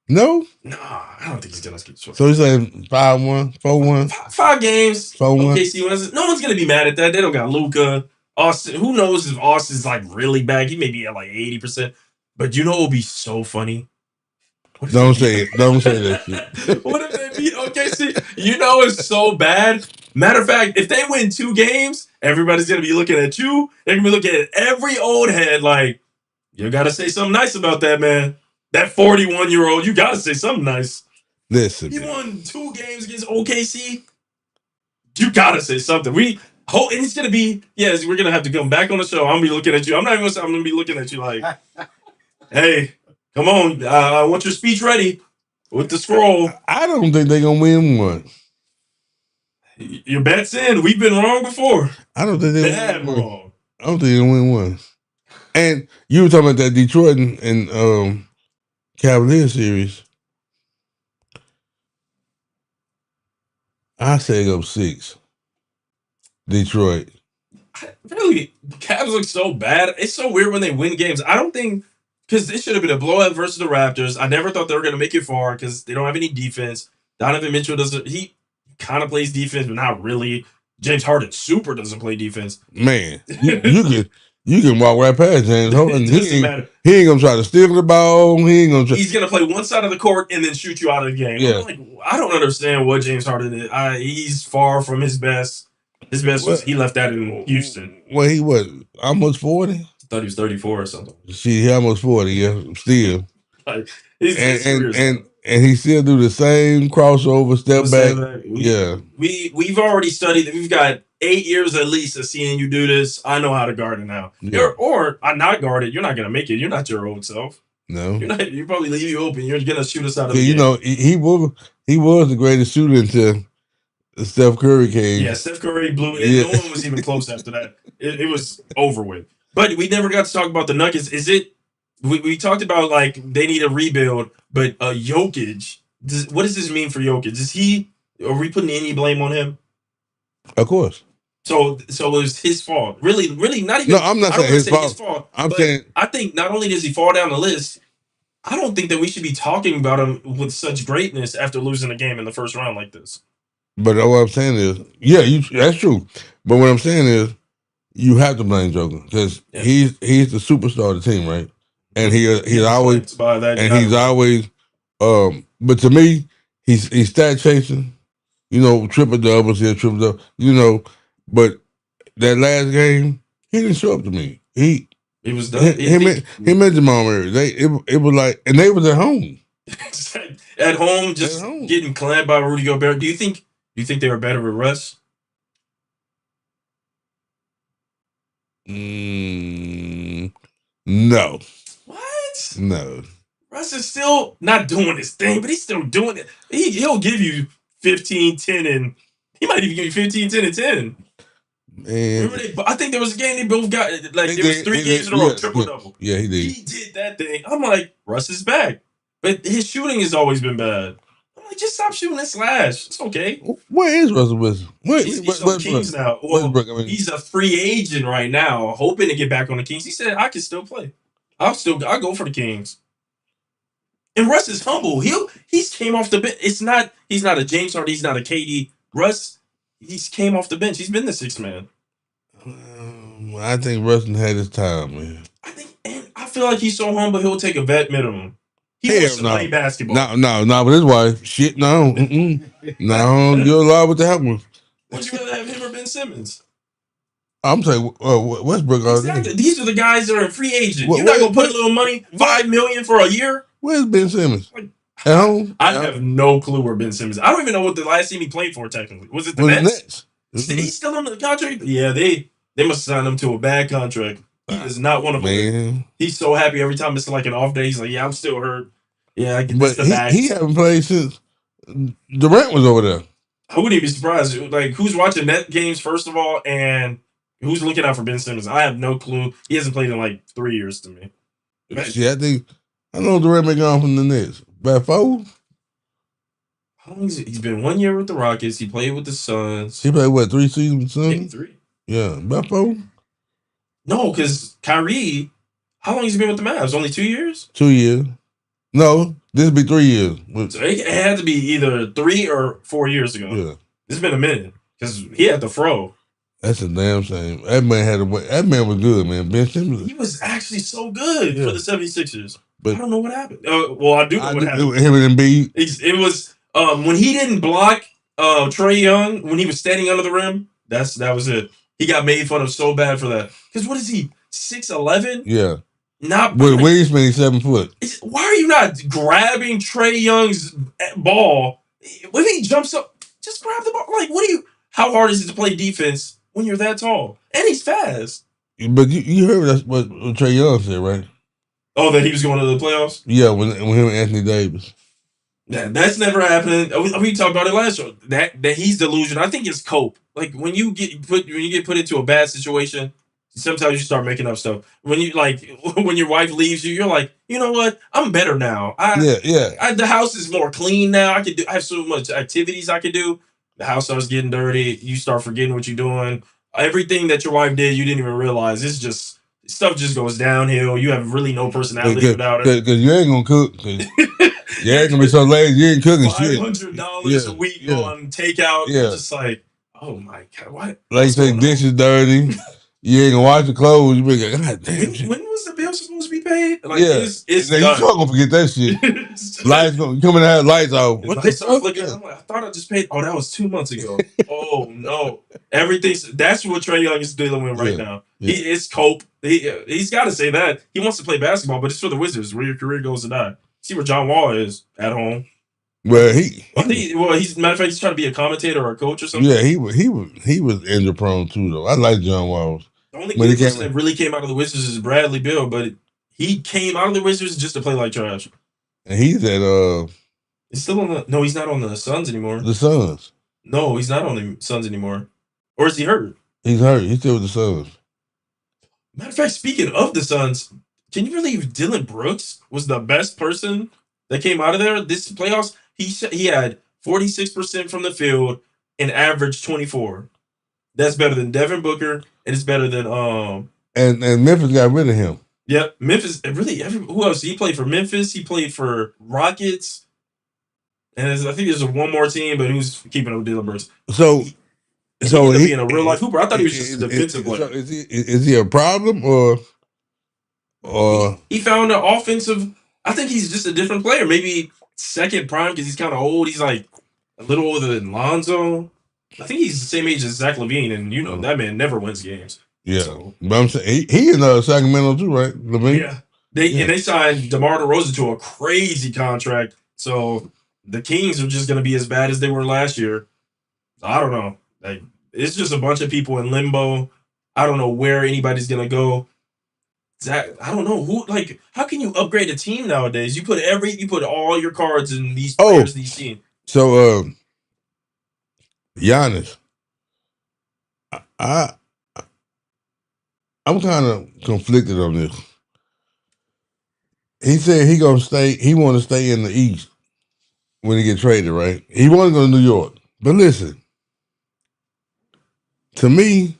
No, I don't think he's gonna get swept. So he's saying 5-1, 4-1, 5 games. 4-1. OKC wins. No one's gonna be mad at that. They don't got Luka. Austin. Who knows if Austin's like really bad? He may be at like 80%. But you know what would be so funny? Don't say it. Don't say that shit. What if they beat OKC? You know it's so bad. Matter of fact, if they win 2 games, everybody's gonna be looking at you. They're gonna be looking at every old head like, you gotta say something nice about that man. That 41-year-old, you gotta say something nice. Listen, he won 2 games against OKC. You gotta say something. And it's gonna be, yes, we're gonna have to come back on the show. I'm gonna be looking at you. I'm not even gonna say I'm gonna be looking at you like, hey, come on, I want your speech ready with the scroll. I don't think they're gonna win one. Your bet's in. We've been wrong before. I don't think they're wrong. I don't think they'll win one. And you were talking about that Detroit and Cavaliers series. I say up 6. Detroit. Really, the Cavs look so bad. It's so weird when they win games. I don't think, because this should have been a blowout versus the Raptors. I never thought they were going to make it far because they don't have any defense. Donovan Mitchell he kind of plays defense, but not really. James Harden super doesn't play defense. Man, you can walk right past James Harden. He ain't gonna try to steal the ball. He's gonna play one side of the court and then shoot you out of the game. Yeah. I don't understand what James Harden is. He's far from his best. His best was he left that in Houston. Well, he was almost 40. I thought he was 34 or something. He almost 40. Yeah, still. And he still do the same crossover step back. We've already studied that. We've got 8 years at least of seeing you do this. I know how to guard it now. Yeah. Or I'm not guarded. You're not gonna make it. You're not your old self. No. You probably leave you open. You're gonna shoot us out of the game. You know, he was the greatest shooter until Steph Curry came. Yeah, Steph Curry blew it. Yeah. No one was even close after that. It was over with. But we never got to talk about the Nuggets. Is it? We talked about like they need a rebuild, but Jokic. What does this mean for Jokic? Are we putting any blame on him? Of course. So it was his fault. Really, not even. No, I'm not saying his fault. I'm saying I think not only does he fall down the list, I don't think that we should be talking about him with such greatness after losing a game in the first round like this. But what I'm saying is, that's true. But what I'm saying is, you have to blame Joker because he's the superstar of the team, right? And he's always by that and guy. he's always. But to me, he's stat chasing. Triple doubles here, triple double. But that last game, he didn't show up to me. He was done. Him and Jamal Murray. It was like, and they was at home. At home, just getting clamped by Rudy Gobert. Do you think they were better with Russ? No. What? No. Russ is still not doing his thing, but he's still doing it. He'll give you 15, 10, and he might even give you 15, 10, and 10. Remember I think there was a game they both got, like, there was 3 games in a row, triple-double. Yeah, he did. He did that thing. I'm like, Russ is back. But his shooting has always been bad. I'm like, just stop shooting and slash. It's okay. Where is Russell Wilson? He's on the Kings now. Well, he's a free agent right now, hoping to get back on the Kings. He said, I can still play. I'll go for the Kings. And Russ is humble. He's came off the bench. He's not a James Harden. He's not a KD. Russ, he's came off the bench. He's been the 6th man. I think Russ had his time, man. I feel like he's so humble. He'll take a vet minimum. He wants to play basketball. No, with his wife. Shit, no. No, you're allowed with the help. Would you rather have him or Ben Simmons? I'm saying Westbrook. Exactly. These are the guys that are free agent. You're not gonna put a little money, $5 million for a year. Where's Ben Simmons? At home? I have no clue where Ben Simmons. I don't even know what the last team he played for. Technically, was it the Nets? He's still on the contract. Yeah, they must sign him to a bad contract. He is not one of them. He's so happy every time it's like an off day. He's like, "Yeah, I'm still hurt. Yeah, I get this the bag." He haven't played since Durant was over there. I wouldn't even be surprised. Like, who's watching Net games first of all, and who's looking out for Ben Simmons? I have no clue. He hasn't played in like 3 years to me. Yeah, I know Durant been gone from the Nets. About 4? How long is it? He's been 1 year with the Rockets. He played with the Suns. He played what, 3 seasons with the Suns? 3. Yeah, about 4. No, because Kyrie, how long has he been with the Mavs? Only 2 years? 2 years. No, this would be 3 years. So it had to be either 3 or 4 years ago. Yeah. It's been a minute because he had the fro. That's a damn shame. That man was good, man. Ben Simmons. He was actually so good for the 76ers. But I don't know what happened. Well, I do know what happened. Him and Embiid. It was when he didn't block Trae Young when he was standing under the rim. That was it. He got made fun of so bad for that. Because what is he? 6'11"? Yeah. Not with wingspan, he's 7 foot. Why are you not grabbing Trae Young's ball? When he jumps up, just grab the ball. Like, how hard is it to play defense when you're that tall? And he's fast. But you heard what Trae Young said, right? Oh, that he was going to the playoffs? Yeah, when him and Anthony Davis. That's never happened. We talked about it last show. That he's delusional. I think it's cope. Like when you get put into a bad situation, sometimes you start making up stuff. When your wife leaves you, you're like, you know what? I'm better now. The house is more clean now. I have so much activities I could do. The house starts getting dirty. You start forgetting what you're doing. Everything that your wife did, you didn't even realize. It's just stuff just goes downhill. You have really no personality without it. Because you ain't gonna cook. You ain't gonna be so lazy. You ain't cooking shit. $500 a week on takeout. Yeah. You're just like, oh my God, what? Like you say, dishes dirty. You ain't gonna wash the clothes. You be like, God damn. When was the bill supposed to be paid? Like, it's now, you sure gonna forget that shit. Lights gonna come and have lights off. What lights off? I'm like, I thought I just paid. Oh, that was 2 months ago. Oh no, that's what Trae Young is dealing with right now. Yeah. It's cope. He's got to say that he wants to play basketball, but it's for the Wizards where your career goes to die. See where John Wall is at home. Well, he's matter of fact, he's trying to be a commentator or a coach or something. Yeah, he was injury prone too though. I like John Wall. The only good person that really came out of the Wizards is Bradley Beal, but he came out of the Wizards just to play like trash. And he's at he's still on the he's not on the Suns anymore. The Suns. No, he's not on the Suns anymore. Or is he hurt? He's hurt. He's still with the Suns. Matter of fact, speaking of the Suns, can you believe Dylan Brooks was the best person that came out of there this playoffs? He had 46% from the field and averaged 24. That's better than Devin Booker, and it's better than And Memphis got rid of him. Yep, Memphis. Who else? He played for Memphis. He played for Rockets, and I think there's one more team, but who's keeping up with Dylan Brooks? So He so ended up he being a real life hooper. I thought he was just a defensive so player. is he a problem or He found an offensive. I think he's just a different player. Maybe second prime because he's kind of old. He's like a little older than Lonzo. I think he's the same age as Zach LaVine, and that man never wins games. yeah? So, But I'm saying he in Sacramento too, right? Levine? yeah. They signed DeMar DeRozan to a crazy contract. So the Kings are just going to be as bad as they were last year. I don't know. Like, it's just a bunch of people in limbo. I don't know where anybody's going to go. I don't know who. Like, how can you upgrade a team nowadays? You put all your cards in these players, these teams. So Giannis, I'm kind of conflicted on this. He said he gonna stay. He want to stay in the East when he get traded, right? He want to go to New York. But listen, to me,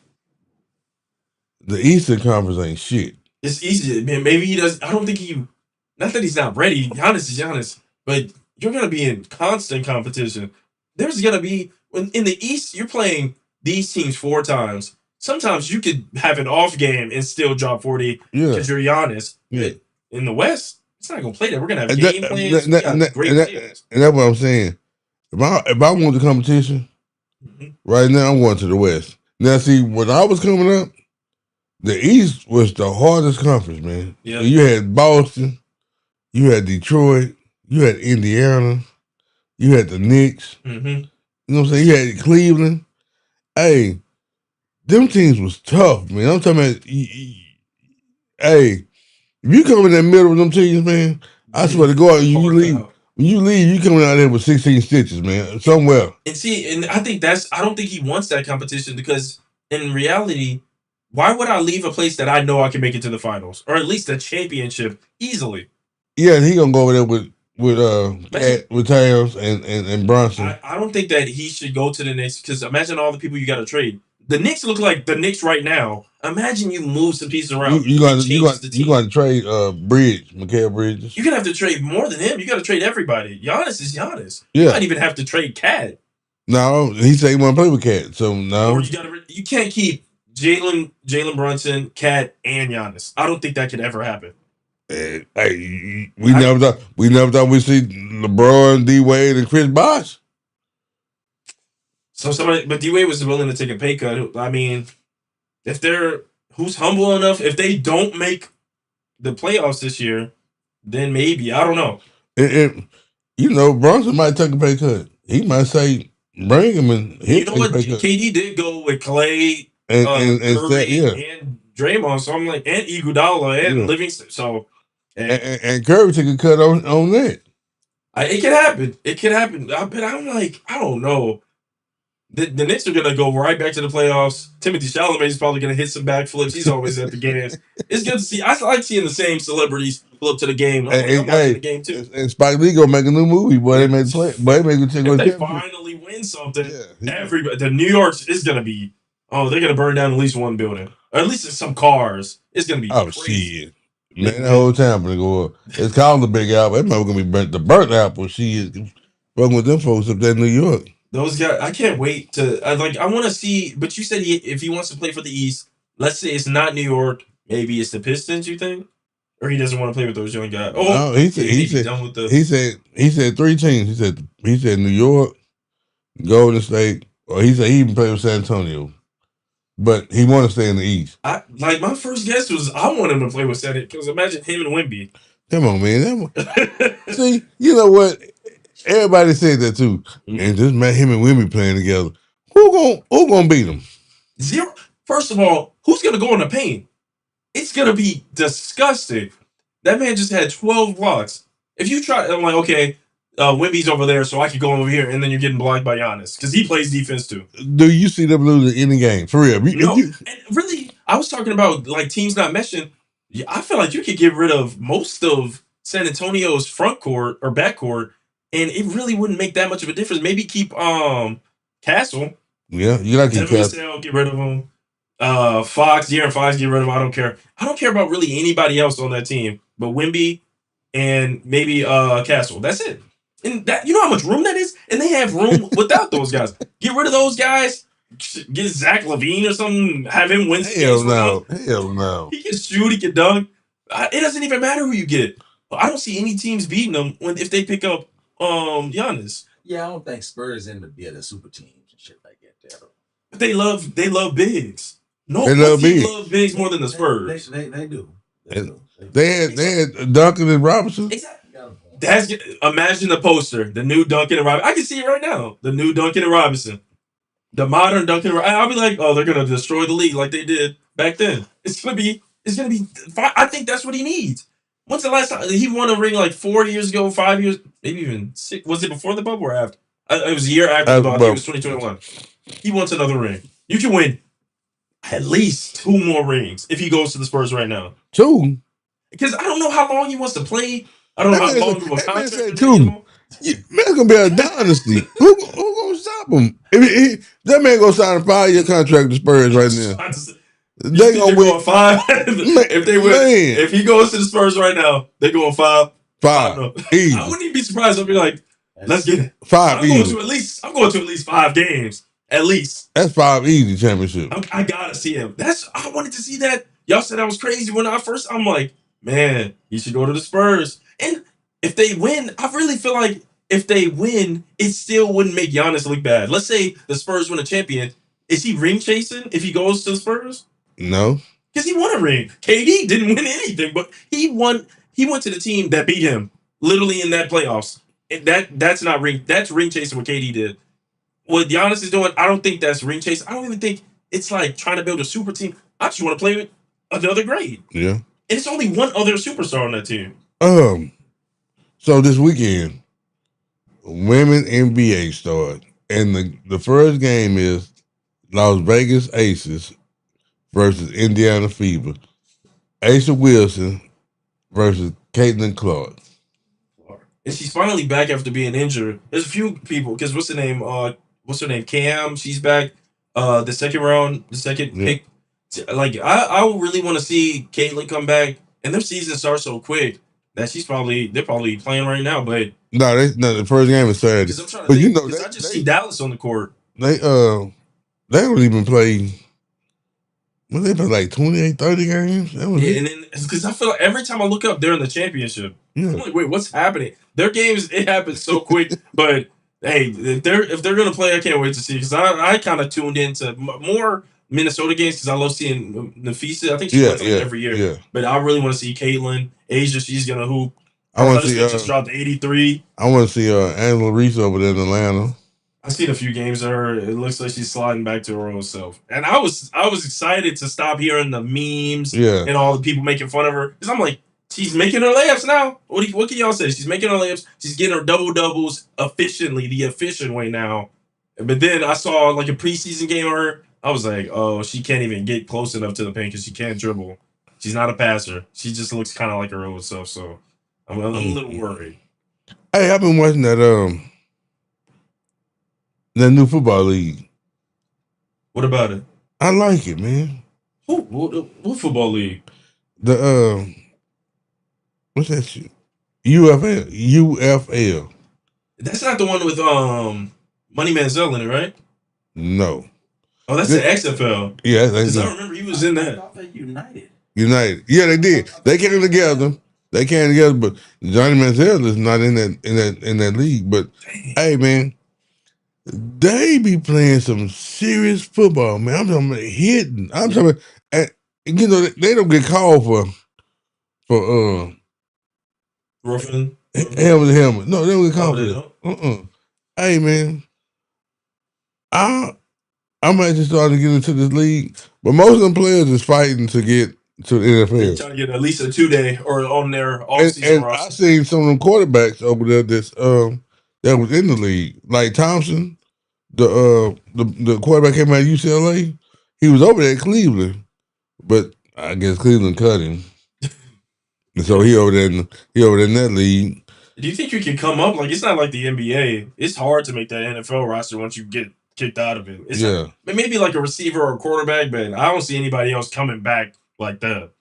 the Eastern Conference ain't shit. It's easy, man. Maybe he does. I don't think he. Not that he's not ready. Giannis is Giannis, but you're gonna be in constant competition. There's gonna be in the East. You're playing these teams 4 times. Sometimes you could have an off game and still drop 40 because you're Giannis. Yeah. But in the West, it's not gonna play that. We're gonna have And game plans. and that's what I'm saying. If I want the competition, right now I'm going to the West. Now, see, when I was coming up, the East was the hardest conference, man. Yeah. You had Boston, you had Detroit, you had Indiana, you had the Knicks. Mm-hmm. You know what I'm saying? You had Cleveland. Hey, them teams was tough, man. I'm talking about, hey, if you come in that middle of them teams, man, I swear to God, when you leave, you coming out there with 16 stitches, man, somewhere. And I think I don't think he wants that competition because in reality, why would I leave a place that I know I can make it to the finals or at least a championship easily? Yeah, he gonna go over there with Towns and Bronson. I don't think that he should go to the Knicks because imagine all the people you got to trade. The Knicks look like the Knicks right now. Imagine you move some pieces around. You going to trade Mikal Bridges. You're gonna have to trade more than him. You got to trade everybody. Giannis is Giannis. Yeah. You might even have to trade Cat. No, he said he want to play with Cat. So no, Or you can't keep Jalen Brunson, Cat, and Giannis. I don't think that could ever happen. Hey, we never thought we'd see LeBron, D Wade, and Chris Bosh. But D Wade was willing to take a pay cut. I mean, who's humble enough, if they don't make the playoffs this year, then maybe I don't know. Bronson might take a pay cut. He might say, "Bring him," and you know what? KD did go with Clay and Curry and Draymond. So I'm like, and Iguodala and Livingston. So and Curry took a cut on that. It can happen. It can happen. But I'm like, I don't know. The Knicks are gonna go right back to the playoffs. Timothy Chalamet is probably gonna hit some backflips. He's always at the games. It's good to see. I like seeing the same celebrities pull up to the game. I'm watching the game too. And Spike Lee gonna make a new movie. Boy, they made play. Boy, they if they finally win something, everybody, the New York's is gonna be. Oh, they're gonna burn down at least one building, or at least some cars. It's gonna be. Oh crazy. shit! Man, the whole time gonna go up. It's called the Big Apple. That mother gonna be burnt. The burnt apple. She is fucking with them folks up there in New York. Those guys, I can't wait to. I want to see. But you said if he wants to play for the East, let's say it's not New York, maybe it's the Pistons. You think, or he doesn't want to play with those young guys? Oh, no, he said 3 teams. He said New York, Golden State, or he said he even played with San Antonio, but he want to stay in the East. My first guess was I want him to play with San Antonio because imagine him and Wemby. Come on, man. See, you know what? Everybody said that too, and just met him and Wemby playing together. Who gonna beat them? 0. First of all, who's gonna go in the paint? It's gonna be disgusting. That man just had 12 blocks. If you try, I'm like, okay, Wemby's over there, so I could go over here, and then you're getting blocked by Giannis because he plays defense too. Do you see them losing any game for real? No, and really, I was talking about like teams not meshing. I feel like you could get rid of most of San Antonio's front court or back court. And it really wouldn't make that much of a difference. Maybe keep Castle. Yeah, you like to keep Castle. Get rid of him. Fox, De'Aaron Fox, get rid of him. I don't care. I don't care about really anybody else on that team, but Wimby and maybe Castle. That's it. And that, you know how much room that is? And they have room without those guys. Get rid of those guys. Get Zach Levine or something. Have him win some Hell games for no. them. Hell no. He can shoot. He can dunk. It doesn't even matter who you get. I don't see any teams beating them if they pick up Giannis. Yeah, I don't think Spurs end up being the super teams and shit like that. But they love bigs. No, They love team bigs. loves bigs more than the Spurs. They do. They had Duncan and Robinson. Exactly. Imagine the poster, the new Duncan and Robinson. I can see it right now. The new Duncan and Robinson, the modern Duncan. I'll be like, oh, they're gonna destroy the league like they did back then. It's gonna be. I think that's what he needs. When's the last time he won a ring? Like 4 years ago, 5 years, maybe even 6. Was it before the bubble or after? It was a year after the bubble. It was 2021. He wants another ring. You can win at least 2 more rings if he goes to the Spurs right now. 2. Because I don't know how long he wants to play. I don't know how long of a That man contract. said 2. Man, it's gonna be a dynasty. Who gonna stop him? That man gonna sign a 5-year contract with the Spurs right now. They gonna win 5. If they win, if he goes to the Spurs right now, they going 5. 5. Easy. I wouldn't even be surprised. I'd be like, let's get it. 5 I'm going easy. I'm going to at least 5 games. At least. That's 5 easy championship. I gotta see him. I wanted to see that. Y'all said that was crazy when I'm like, man, he should go to the Spurs. And if they win, I really feel like if they win, it still wouldn't make Giannis look bad. Let's say the Spurs win a champion. Is he ring chasing if he goes to the Spurs? No. Because he won a ring. KD didn't win anything, but he won. He went to the team that beat him, literally in that playoffs. And that's not ring. That's ring chasing what KD did. What Giannis is doing, I don't think that's ring chase. I don't even think it's like trying to build a super team. I just want to play with another grade. Yeah. And it's only one other superstar on that team. So this weekend, women NBA start, and the first game is Las Vegas Aces versus Indiana Fever. Asa Wilson versus Caitlin Clark. And she's finally back after being injured. There's a few people because what's her name? Cam. She's back. The second round, the second pick. Like I really want to see Caitlin come back. And their season starts so quick that they're probably playing right now. But no, the first game is Saturday. Because I'm trying to think, I just see Dallas on the court. They don't even play. Well, they play like 28, 30 games. And then because I feel like every time I look up, they're in the championship. Yeah. I'm like, wait, what's happening? Their games, it happens so quick. But hey, if they're gonna play, I can't wait to see. Because I kind of tuned into more Minnesota games because I love seeing Nafisa. I think she plays every year. Yeah. But I really want to see Caitlin, Asia. She's gonna hoop. I want to see. Just dropped 83. I want to see Angela Reese over there in Atlanta. I've seen a few games of her. It looks like she's sliding back to her old self. And I was excited to stop hearing the memes and all the people making fun of her. Because I'm like, she's making her layups now. What can y'all say? She's making her layups. She's getting her double-doubles efficiently, the efficient way now. But then I saw like a preseason game of her. I was like, oh, she can't even get close enough to the paint because she can't dribble. She's not a passer. She just looks kind of like her old self. So I'm a little worried. Hey, I've been watching that new football league. What about it? I like it, man. What football league? The what's that shit? UFL. That's not the one with Money Manziel in it, right? No. Oh, that's the XFL. Yeah, because I remember he was in that. I thought they United. Yeah, they did. They came together. But Johnny Manziel is not in that league. But hey, man. They be playing some serious football, man. I'm talking about hitting. I'm talking about, they don't get called for roughing helmet. No, they don't get called for that. Hey, man, I might just start to get into this league, but most of them players is fighting to get to the NFL. They're trying to get at least a 2-day or on their off-season roster. I seen some of them quarterbacks over there that was in the league, like Thompson, the quarterback came out of UCLA. He was over there at Cleveland, but I guess Cleveland cut him, and so he over there in that league. Do you think you can come up? Like, it's not like the NBA. It's hard to make that NFL roster once you get kicked out of it. It's Yeah. maybe like a receiver or a quarterback, but I don't see anybody else coming back like that.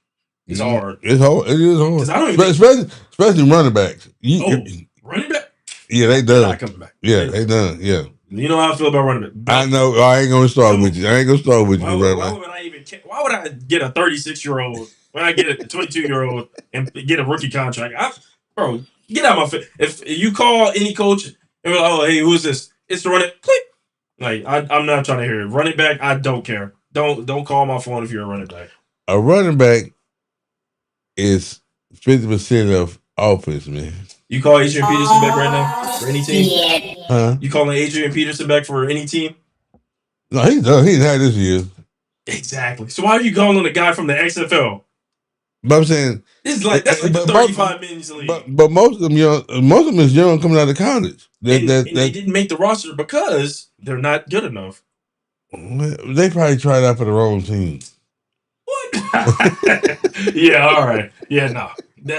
It's hard. It's hard. It is hard. 'Cause I don't even Especially running backs. Running back? Yeah, they They're done. not coming back. Yeah, they done. Yeah. You know how I feel about running back. I know. I ain't gonna start with you. I ain't gonna start with you. Why Right would I even care? Why would I get a 36-year-old when I get a 22-year-old and get a rookie contract? Bro, get out of my face. If you call any coach and be like, oh, hey, who's this? It's the running. Click. Like, I'm not trying to hear it. Running back, I don't care. Don't call my phone if you're a running back. A running back is 50% of offense, man. You call Adrian Peterson back right now for any team? Huh? You calling Adrian Peterson back for any team? No, he's done. He's had this year. Exactly. So why are you calling a guy from the XFL? But I'm saying That's like the 35 minutes league. But most of them young. Most of them is young coming out of college. They didn't make the roster because they're not good enough. They probably tried out for the wrong team. What? Yeah, all right. Yeah, no.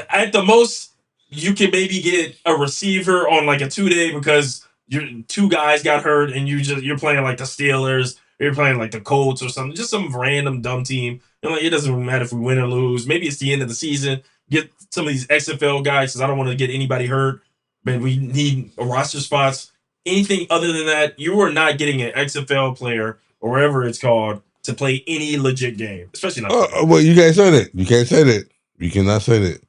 At the most, you can maybe get a receiver on like a 2-day because your two guys got hurt and you're playing like the Steelers, or you're playing like the Colts or something, just some random dumb team. And like it doesn't matter if we win or lose. Maybe it's the end of the season. Get some of these XFL guys because I don't want to get anybody hurt, but we need roster spots. Anything other than that, you are not getting an XFL player or whatever it's called to play any legit game, especially not. Well, you can't say that. You can't say that. You cannot say that.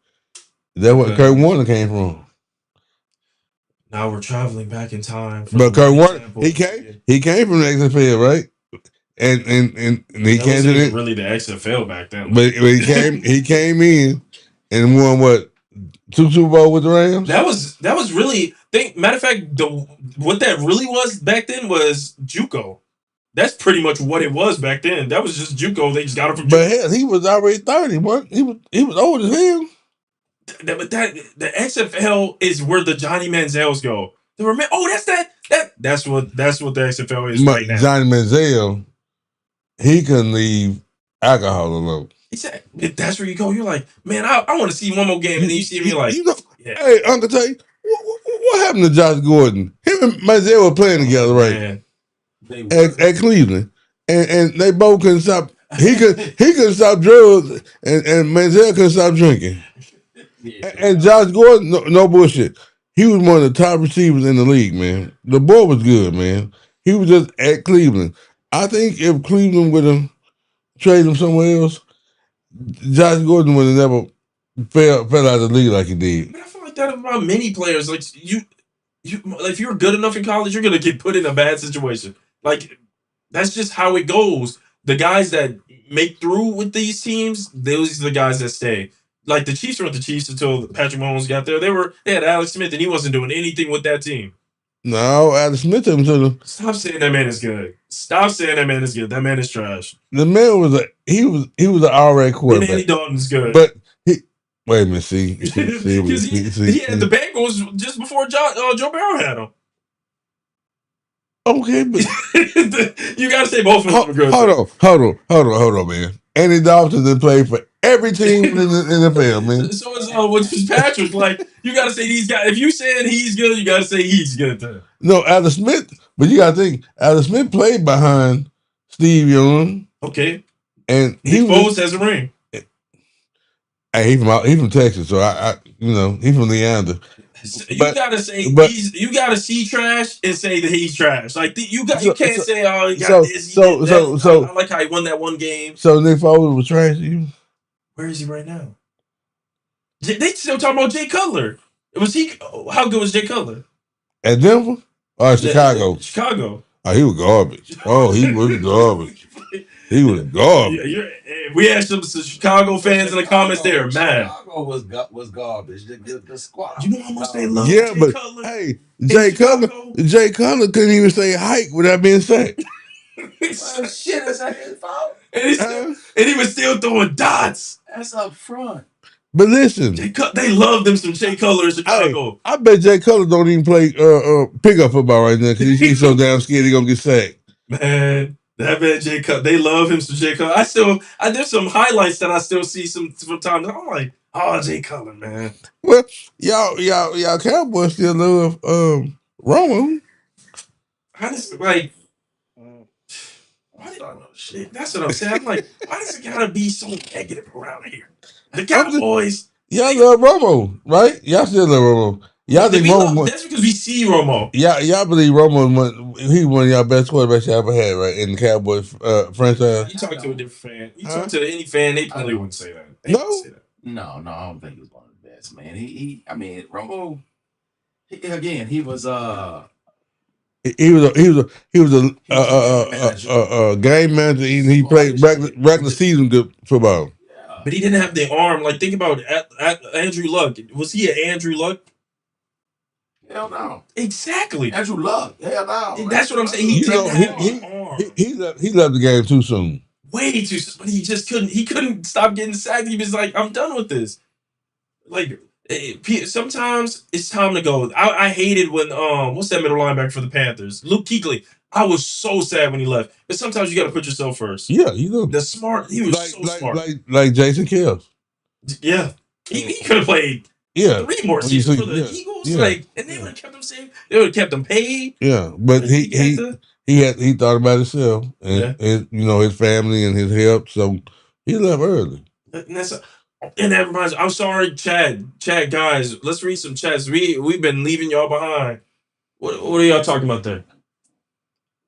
That's what Kurt Warner came from. Now we're traveling back in time. But Kurt Warner, he came from the XFL, right? And he came to it. Really the XFL back then. But he came in and won what 2 Super Bowl with the Rams. That was really matter of fact, what that really was back then was JUCO. That's pretty much what it was back then. That was just JUCO. They just got him from JUCO. But hell, he was already 30. He was old as hell. But the XFL is where the Johnny Manziels go. That's what the XFL is right now. Johnny Manziel, he couldn't leave alcohol alone. Exactly. That's where you go. You're like, man, I want to see one more game, and then you see me like, hey, Uncle Tay, what happened to Josh Gordon? Him and Manziel were playing together, right? At Cleveland, and they both couldn't stop. He couldn't stop drugs, and Manziel couldn't stop drinking. And Josh Gordon, no bullshit. He was one of the top receivers in the league, man. The boy was good, man. He was just at Cleveland. I think if Cleveland would have traded him somewhere else, Josh Gordon would have never fell out of the league like he did. But I feel like that about many players. Like if you're good enough in college, you're gonna get put in a bad situation. Like that's just how it goes. The guys that make through with these teams, those are the guys that stay. Like the Chiefs weren't the Chiefs until Patrick Mahomes got there. They had Alex Smith and he wasn't doing anything with that team. No, Alex Smith took him to the. Stop saying that man is good. Stop saying that man is good. That man is trash. The man was he was an alright quarterback. And Andy Dalton's good. But wait a minute, see, he had the Bengals just before Joe Burrow had him. Okay, but you gotta say both of them are good. Hold on, man. Andy Dalton done played for every team in the NFL, man. So is with Fitzpatrick. Like you gotta say these guys. If you saying he's good, you gotta say he's good too. No, Alex Smith, but you gotta think Alex Smith played behind Steve Young. Okay, and Nick Foles has a ring. Hey, he from Texas, so I he's from Leander. You gotta say you gotta see trash and say that he's trash. Like you can't say he got this. I like how he won that one game. So Nick Foles was trash to you. Where is he right now? They still talking about Jay Cutler. Was he? How good was Jay Cutler? At Denver or Chicago? Chicago. Oh, he was garbage. Oh, he was garbage. He was garbage. We had some Chicago fans in the comments there, man. Chicago was garbage. The squad. You know how much they love Jay Cutler? Hey, Jay Cutler couldn't even say hike without being sacked. Shit, is that his fault? And he was still throwing dots. That's up front. But listen, they love them some Jay Cutler in Chicago. Hey, I bet Jay Cutler don't even play pickup football right now because he's so damn scared he's gonna get sacked. Man, that man Jay Cutler, they love him some Jay Cutler. There's some highlights that I still see sometimes. I'm like, oh, Jay Cutler, man. Well, y'all Cowboys still love Romo. I just like Shit. That's what I'm saying. I'm like, why does it gotta be so negative around here? The I'm just- Cowboys. Y'all love Romo, right? Y'all still love Romo. Y'all think Romo? That's because we see Romo. Y'all believe Romo? He one of y'all best quarterbacks y'all ever had, right? In the Cowboys franchise. You talk to a different fan. You talk to any fan, they probably wouldn't say that. They No? wouldn't say that. No, I don't think he was one of the best, man. I mean, Romo. He was He was a game manager. He played regular season good football. But he didn't have the arm. Like, think about Andrew Luck. Was he an Andrew Luck? Hell no. Exactly. Andrew Luck. Hell no. That's what I'm saying. He didn't have the arm. He left the game too soon. Way too soon. But he just couldn't. He couldn't stop getting sacked. He was like, I'm done with this. Like, sometimes it's time to go. I hated when what's that middle linebacker for the Panthers? Luke Kuechly. I was so sad when he left. But sometimes you got to put yourself first. Yeah, you know. He was so smart. Like Jason Kells. Yeah, he could have played 3 more seasons for the Eagles. Yeah. Like, and they would have kept him safe. They would have kept him paid. Yeah, but he thought about himself and his family and his health, so he left early. And that reminds me, I'm sorry, Chad, guys. Let's read some chats. We've been leaving y'all behind. What are y'all talking about there?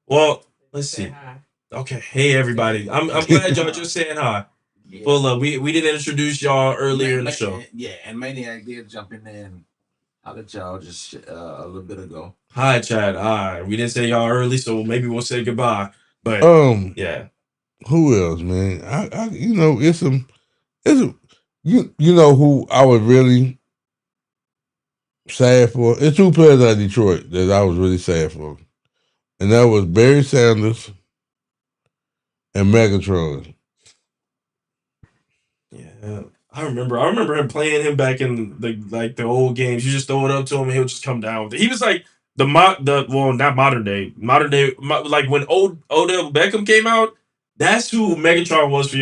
Well, let's see. Okay, hey everybody. I'm glad y'all just saying hi. Yeah. Well, we didn't introduce y'all earlier in the show. Yeah, and Maniac did jump in there and holler at y'all just a little bit ago. Hi, Chad. Hi. We didn't say y'all early, so maybe we'll say goodbye. But yeah. Who else, man? I you know who I was really sad for? It's 2 players out of Detroit that I was really sad for. And that was Barry Sanders and Megatron. Yeah. I remember him playing him back in the old games. You just throw it up to him and he'll just come down with it. He was like not modern day, like when Odell Beckham came out, that's who Megatron was for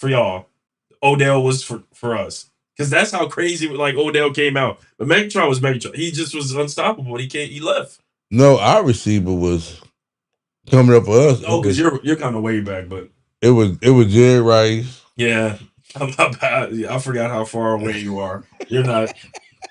y'all. Odell was for us. Because that's how crazy like Odell came out. But Megatron was Megatron. He just was unstoppable. He left. No, our receiver was coming up for us. Oh, because you're kind of way back, but it was Jerry Rice. Yeah. I forgot how far away you are. You're not.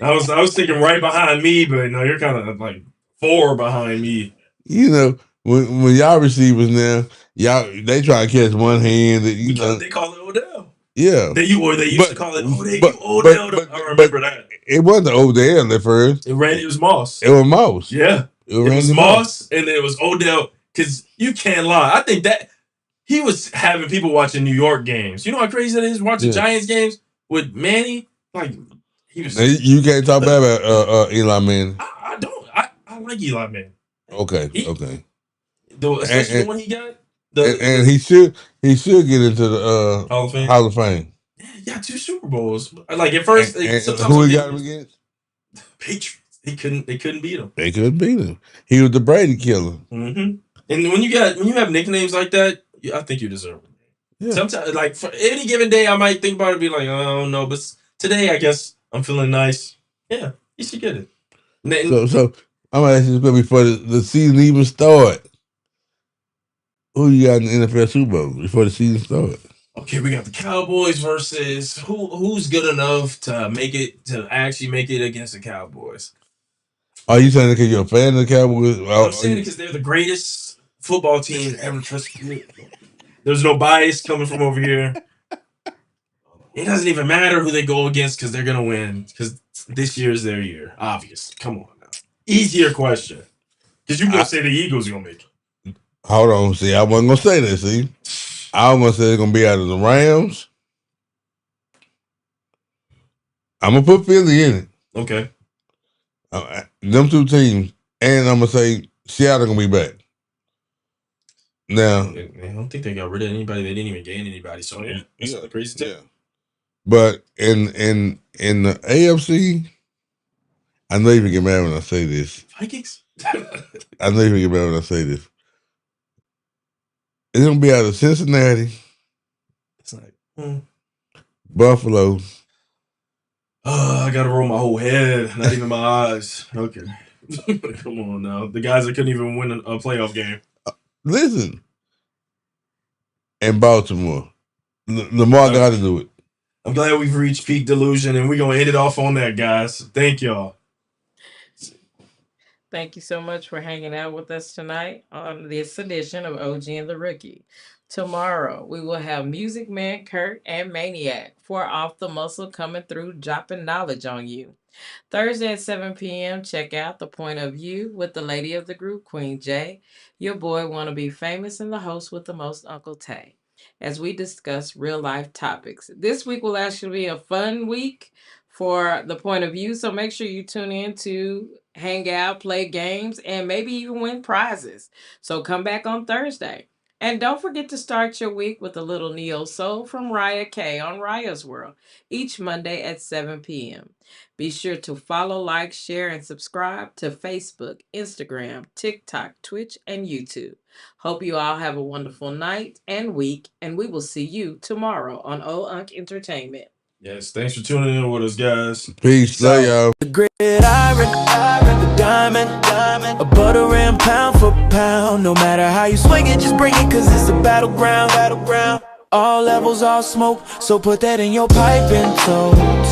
I was thinking right behind me, but no, you're kind of like 4 behind me. You know, when y'all receivers now, they try to catch one hand. They call it Odell. Yeah, they used to call it Odell. I remember that. It wasn't Odell at first. It was Moss. It was Moss. Yeah, it was Moss, and then it was Odell. Because you can't lie. I think that he was having people watching New York games. You know how crazy that is watching Giants games with Manny. Like he was. You can't talk bad about Eli Manning. I don't. I like Eli Manning. Okay. Especially when he got and he should get into the Hall of Fame. Yeah, he got 2 Super Bowls. Like at first, who he got him against? Patriots. They couldn't beat him. They couldn't beat him. He was the Brady killer. Mm-hmm. And when you have nicknames like that, I think you deserve it. Yeah. Sometimes, like for any given day, I might think about it and be like, oh no, but today I guess I'm feeling nice. Yeah, you should get it. So I'm gonna ask you this before the season even start. Who you got in the NFL Super Bowl before the season started? Okay, we got the Cowboys versus who's good enough to actually make it against the Cowboys. Are you saying because you're a fan of the Cowboys? I'm saying it because they're the greatest football team ever. There's no bias coming from over here. It doesn't even matter who they go against because they're gonna win. Because this year is their year. Obvious. Come on now. Easier question. Because you're gonna say the Eagles are gonna make it. Hold on. See, I wasn't gonna say that. See, I was gonna say they're gonna be out of the Rams. I'm gonna put Philly in it. Okay. Them 2 teams, and I'm gonna say Seattle gonna be back. Now, I don't think they got rid of anybody. They didn't even gain anybody. So yeah, that's not crazy too. Yeah. But in the AFC, I know you get mad when I say this. Vikings. I know you get mad when I say this. It's gonna be out of Cincinnati. It's like Buffalo. I gotta roll my whole head, not even my eyes. Okay. Come on now. The guys that couldn't even win a playoff game. Listen, and Baltimore. Lamar got to do it. I'm glad we've reached peak delusion, and we're gonna end it off on that, guys. Thank y'all. Thank you so much for hanging out with us tonight on this edition of OG and the Rookie. Tomorrow, we will have Music Man Kurt and Maniac for Off the Muscle coming through, dropping knowledge on you. Thursday at 7 p.m., check out The Point of View with the lady of the group, Queen J. Your boy want to be famous and the host with the most, Uncle Tay, as we discuss real life topics. This week will actually be a fun week for The Point of View, so make sure you tune in to hang out, play games, and maybe even win prizes. So come back on Thursday. And don't forget to start your week with a little neo soul from Raya K on Raya's World each Monday at 7 p.m. Be sure to follow, like, share, and subscribe to Facebook, Instagram, TikTok, Twitch, and YouTube. Hope you all have a wonderful night and week, and we will see you tomorrow on Unk Entertainment. Yes, thanks for tuning in with us, guys. Peace. Love y'all. The gridiron, the diamond, a butter and pound for pound. No matter how you swing it, just bring it, cause it's a battleground. All levels, all smoke, so put that in your pipe and toast.